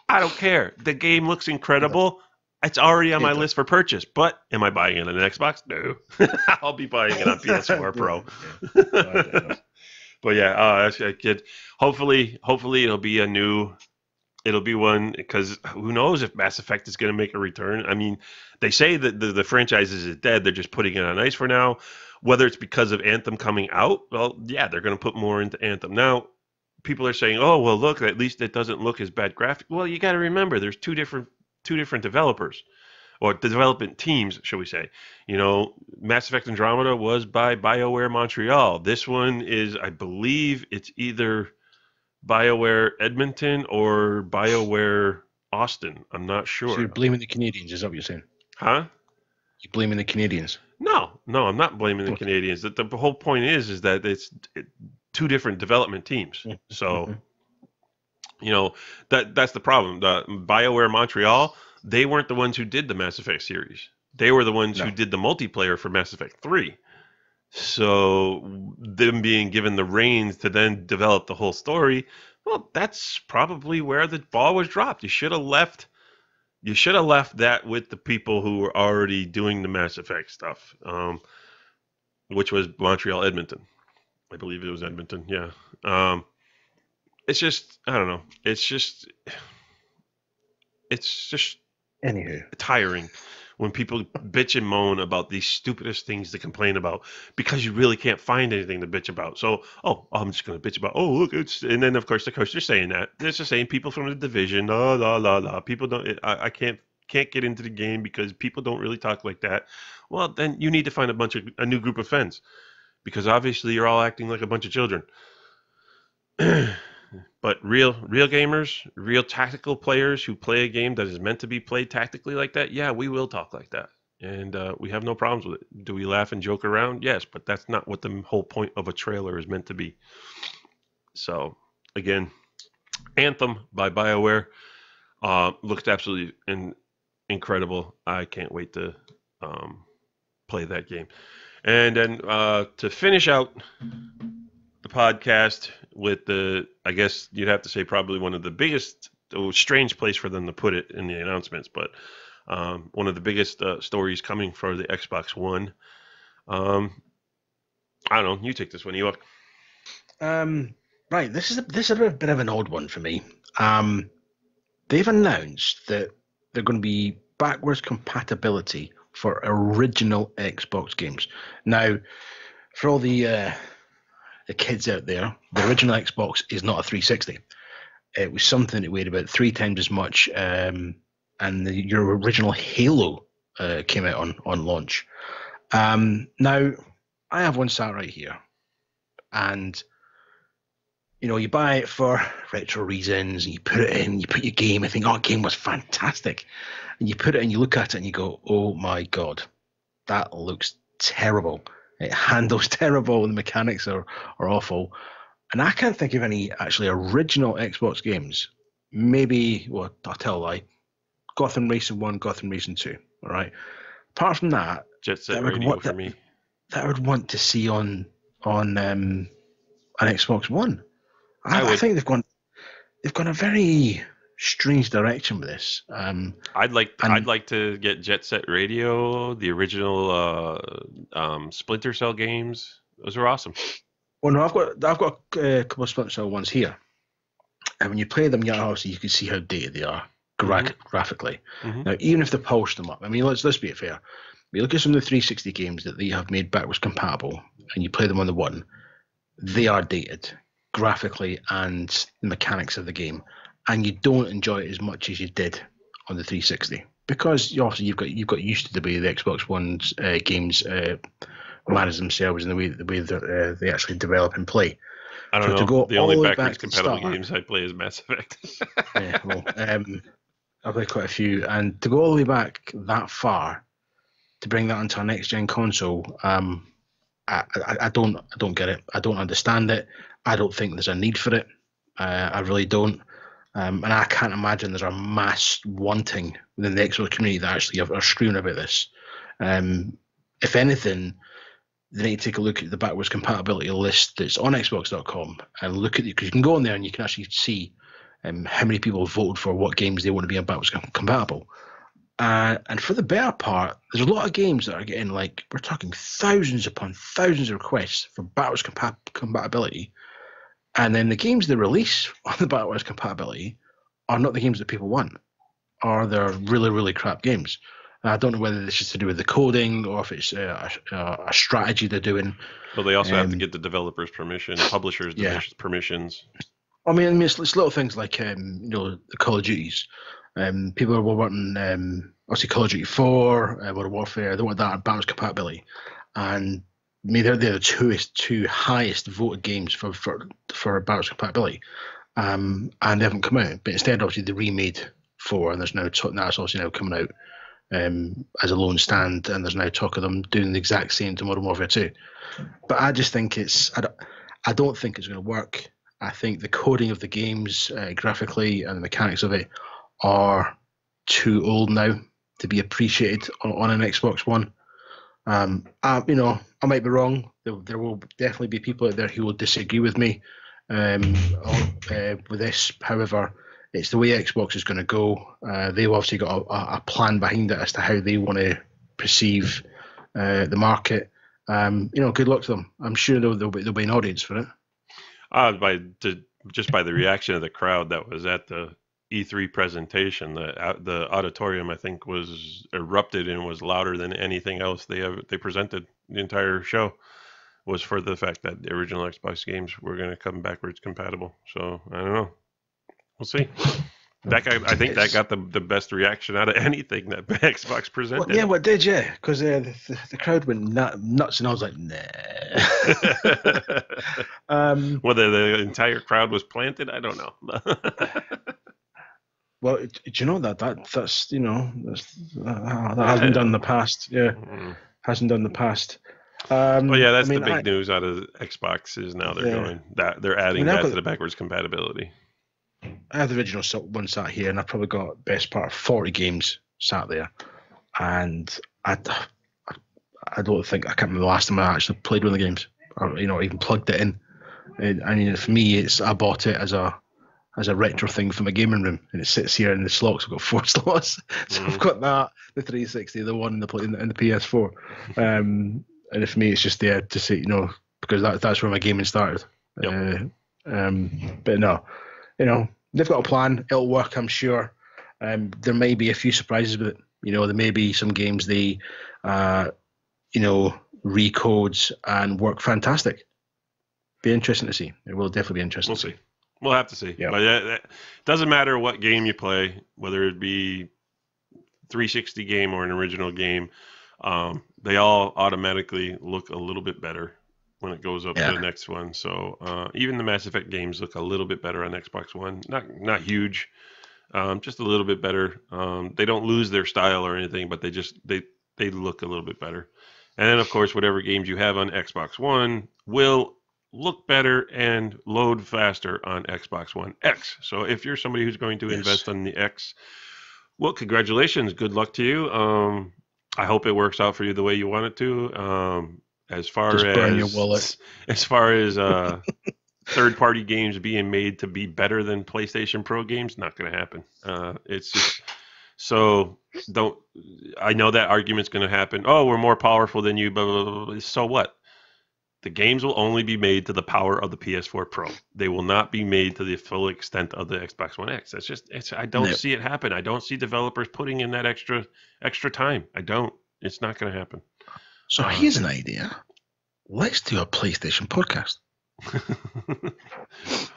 I don't care. The game looks incredible. It's already on my list for purchase. But am I buying it on an Xbox? No. I'll be buying it on PS4 Pro. But yeah, that's a kid. Hopefully it'll be one, because who knows if Mass Effect is going to make a return. I mean, they say that the franchise is dead. They're just putting it on ice for now. Whether it's because of Anthem coming out, well, yeah, they're going to put more into Anthem. Now, people are saying, oh, well, look, at least it doesn't look as bad graphic. Well, you got to remember, there's two different developers, or development teams, shall we say. You know, Mass Effect Andromeda was by BioWare Montreal. This one is, I believe, it's either BioWare Edmonton or BioWare Austin. I'm not sure. So you're blaming the Canadians, is that what you're saying? Huh? You're blaming the Canadians? No, I'm not blaming the Canadians. The whole point is that it's two different development teams. So, you know, that's the problem. The BioWare Montreal, they weren't the ones who did the Mass Effect series. They were the ones who did the multiplayer for Mass Effect 3. So them being given the reins to then develop the whole story, well, that's probably where the ball was dropped. You should have left that with the people who were already doing the Mass Effect stuff, which was Montreal Edmonton. I believe it was Edmonton. Yeah. It's just, I don't know. It's just anywho tiring when people bitch and moan about the stupidest things to complain about because you really can't find anything to bitch about. So, I'm just going to bitch about, look, and then of course they're saying that. They're just saying people from the Division, people don't, I can't get into the game because people don't really talk like that. Well, then you need to find a new group of friends, because obviously you're all acting like a bunch of children. But real gamers, real tactical players who play a game that is meant to be played tactically like that, yeah, we will talk like that. And we have no problems with it. Do we laugh and joke around? Yes, but that's not what the whole point of a trailer is meant to be. So, again, Anthem by BioWare looks absolutely incredible. I can't wait to play that game. And then to finish out the podcast with I guess you'd have to say probably one of the biggest, strange place for them to put it in the announcements, but one of the biggest stories coming for the Xbox One. I don't know. You take this one, Ewok. Right. This is a bit of an odd one for me. They've announced that they're going to be backwards compatibility for original Xbox games. Now, for all the kids out there, the original Xbox is not a 360. It was something that weighed about 3 times as much, and your original Halo came out on launch. Now, I have one sat right here, and you buy it for retro reasons, and you put it in, you put your game, and think, oh, game was fantastic, and you put it in, you look at it, and you go, oh my god, that looks terrible. It handles terrible, and the mechanics are awful. And I can't think of any actually original Xbox games. Maybe, well, I'll tell a lie. Gotham Racing 1, Gotham Racing 2. All right. Apart from that, Jet Set Radio for me. That I would want to see on an Xbox One. I think they've gone a very strange direction with this. I'd like to get Jet Set Radio, the original Splinter Cell games. Those are awesome. Well, no, I've got a couple of Splinter Cell ones here, and when you play them, obviously you can see how dated they are graphically. Mm-hmm. Now, even if they polish them up, I mean, let's be fair. We look at some of the 360 games that they have made backwards compatible, and you play them on the One, they are dated graphically and the mechanics of the game, and you don't enjoy it as much as you did on the 360 because obviously you've got used to the way the Xbox One's games manage themselves and the way that they actually develop and play. I don't know. The only backwards compatible games I play is Mass Effect. Yeah, well, I've played quite a few, and to go all the way back that far to bring that onto a next gen console, I don't get it. I don't understand it. I don't think there's a need for it. I really don't. And I can't imagine there's a mass wanting within the Xbox community that actually are screaming about this. If anything, they need to take a look at the backwards compatibility list that's on Xbox.com and look at it, because you can go on there and you can actually see how many people have voted for what games they want to be backwards compatible. And for the better part, there's a lot of games that are getting, like, we're talking thousands upon thousands of requests for backwards compatibility. And then the games they release on the backwards compatibility are not the games that people want, or they're really, really crap games. I don't know whether this is to do with the coding or if it's a strategy they're doing. Well, they also have to get the developers' permission, publishers' permissions. I mean, it's little things like the Call of Duties. People are wanting obviously Call of Duty 4, World of Warfare. They want that backwards compatibility, and they're the two highest voted games for backwards compatibility, and they haven't come out. But instead, obviously, they remade 4, and there's now it's obviously now coming out as a lone stand, and there's now talk of them doing the exact same to Modern Warfare 2. But I just think I don't think it's going to work. I think the coding of the games graphically and the mechanics of it are too old now to be appreciated on an Xbox One. I might be wrong. There will definitely be people out there who will disagree with me with this. However, it's the way Xbox is going to go. They've obviously got a plan behind it as to how they want to perceive the market. Good luck to them. I'm sure there'll be an audience for it. Just by the reaction of the crowd that was at the E3 presentation, the auditorium, I think, was erupted and was louder than anything else they presented. The entire show was for the fact that the original Xbox games were going to come backwards compatible. So I don't know. We'll see. I think that got the best reaction out of anything that Xbox presented. Well, it did, yeah, because the crowd went nuts, and I was like, nah. Whether the entire crowd was planted, I don't know. Well, do you know that hasn't done in the past? Yeah, hasn't done in the past. That's the big news out of Xbox is now they're adding that to the backwards compatibility. I have the original one sat here, and I've probably got best part of 40 games sat there, and I don't think I can't remember the last time I actually played one of the games, or even plugged it in. For me, I bought it as a retro thing for my gaming room, and it sits here in the slots. I've got 4 slots, so I've got that, the 360, the one, and the PS4. And for me, it's just there to see, because that's where my gaming started. Yep. But no, they've got a plan. It'll work, I'm sure. There may be a few surprises with it. There may be some games they, recodes and work fantastic. Be interesting to see. It will definitely be interesting. We'll see. We'll have to see. Yep. But it doesn't matter what game you play, whether it be 360 game or an original game. They all automatically look a little bit better when it goes up to Yeah. the next one. So even the Mass Effect games look a little bit better on Xbox One. Not huge, just a little bit better. They don't lose their style or anything, but they look a little bit better. And then of course, whatever games you have on Xbox One will look better and load faster on Xbox One X. So if you're somebody who's going to Yes. invest on the X, well, congratulations. Good luck to you. I hope it works out for you the way you want it to. As far Just burn your as wallet. as far as third-party games being made to be better than PlayStation Pro games, not going to happen. It's just so don't. I know that argument's going to happen. Oh, we're more powerful than you. Blah, blah, blah, blah. So what? The games will only be made to the power of the PS4 Pro. They will not be made to the full extent of the Xbox One X. That's just I don't No. see it happen. I don't see developers putting in that extra time. I don't. It's not going to happen. So here's an idea. Let's do a PlayStation podcast.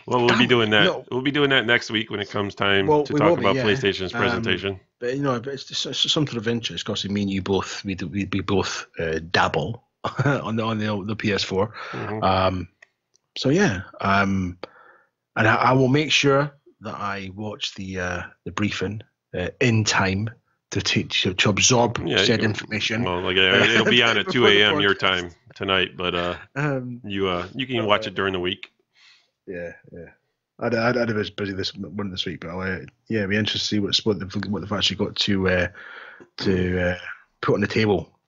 Well, we'll be doing that. No. We'll be doing that next week when it comes time Well, to we talk will be, about yeah. PlayStation's presentation. But it's something of interest because me and you both we both dabble on the PS4. Mhm. So yeah, and I will make sure that I watch the briefing in time to absorb Yeah, said you- information. Well, like it'll be on at 2 Before the a.m. your podcast. time tonight, but you can watch it during the week. Yeah. I was busy this week, but it'd be interesting to see what they've actually got to put on the table.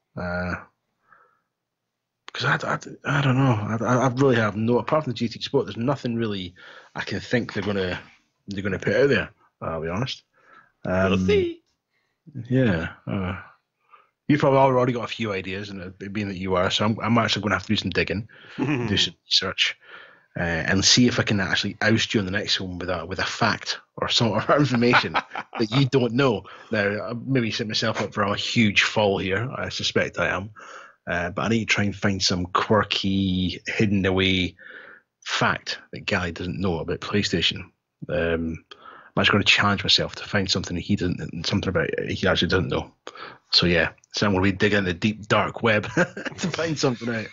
Because I don't know. I really have no, apart from the GT Sport, there's nothing really I can think they're gonna put out there. I'll be honest. We'll see. Yeah. You've probably already got a few ideas, and being that you are, so I'm actually going to have to do some digging, do some research, and see if I can actually oust you on the next one with a fact or some other information that you don't know. Now, I maybe set myself up for a huge fall here. I suspect I am, but I need to try and find some quirky, hidden away fact that Gally doesn't know about PlayStation. I'm actually going to challenge myself to find something he actually doesn't know. So yeah, so I'm going to be digging in the deep dark web to find something out.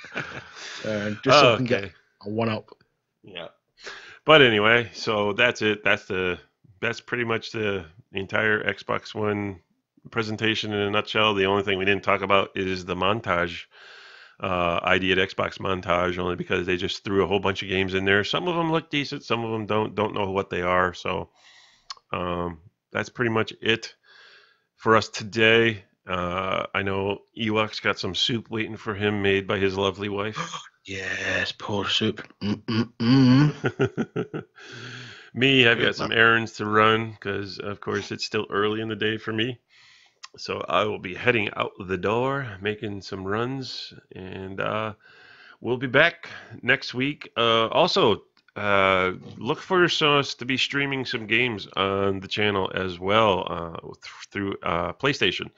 Just so I can get a one up. Yeah. But anyway, so that's it. That's pretty much the entire Xbox One presentation in a nutshell. The only thing we didn't talk about is the montage. ID at Xbox montage, only because they just threw a whole bunch of games in there. Some of them look decent, some of them don't know what they are. So that's pretty much it for us today. I know Ewok's got some soup waiting for him made by his lovely wife. Yes, poor soup. Me, I've got some errands to run because, of course, it's still early in the day for me. So I will be heading out the door, making some runs, and we'll be back next week. Also, look for us to be streaming some games on the channel as well through PlayStation,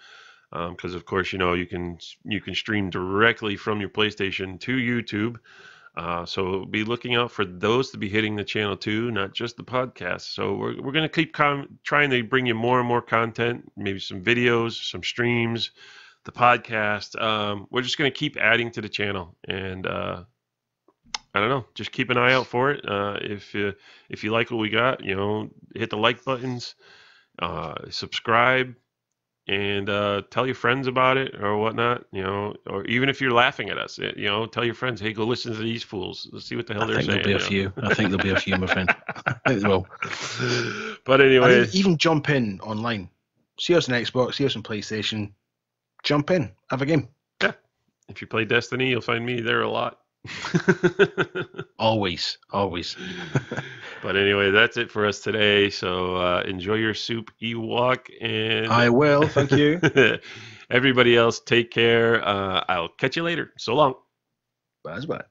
because of course you can stream directly from your PlayStation to YouTube. So be looking out for those to be hitting the channel too, not just the podcast. So we're going to keep trying to bring you more and more content, maybe some videos, some streams, the podcast. We're just going to keep adding to the channel, and I don't know, just keep an eye out for it. If you like what we got, hit the like buttons, subscribe, and tell your friends about it or whatnot, or even if you're laughing at us, tell your friends, hey, go listen to these fools. Let's see what the hell they're saying. I think there'll be a few, my friend. I think there will. But anyway, even jump in online. See us on Xbox, see us on PlayStation. Jump in, have a game. Yeah. If you play Destiny, you'll find me there a lot. Always. But anyway, that's it for us today. So enjoy your soup, Ewok, and I will. Thank you. Everybody else, take care. I'll catch you later. So long. Bye.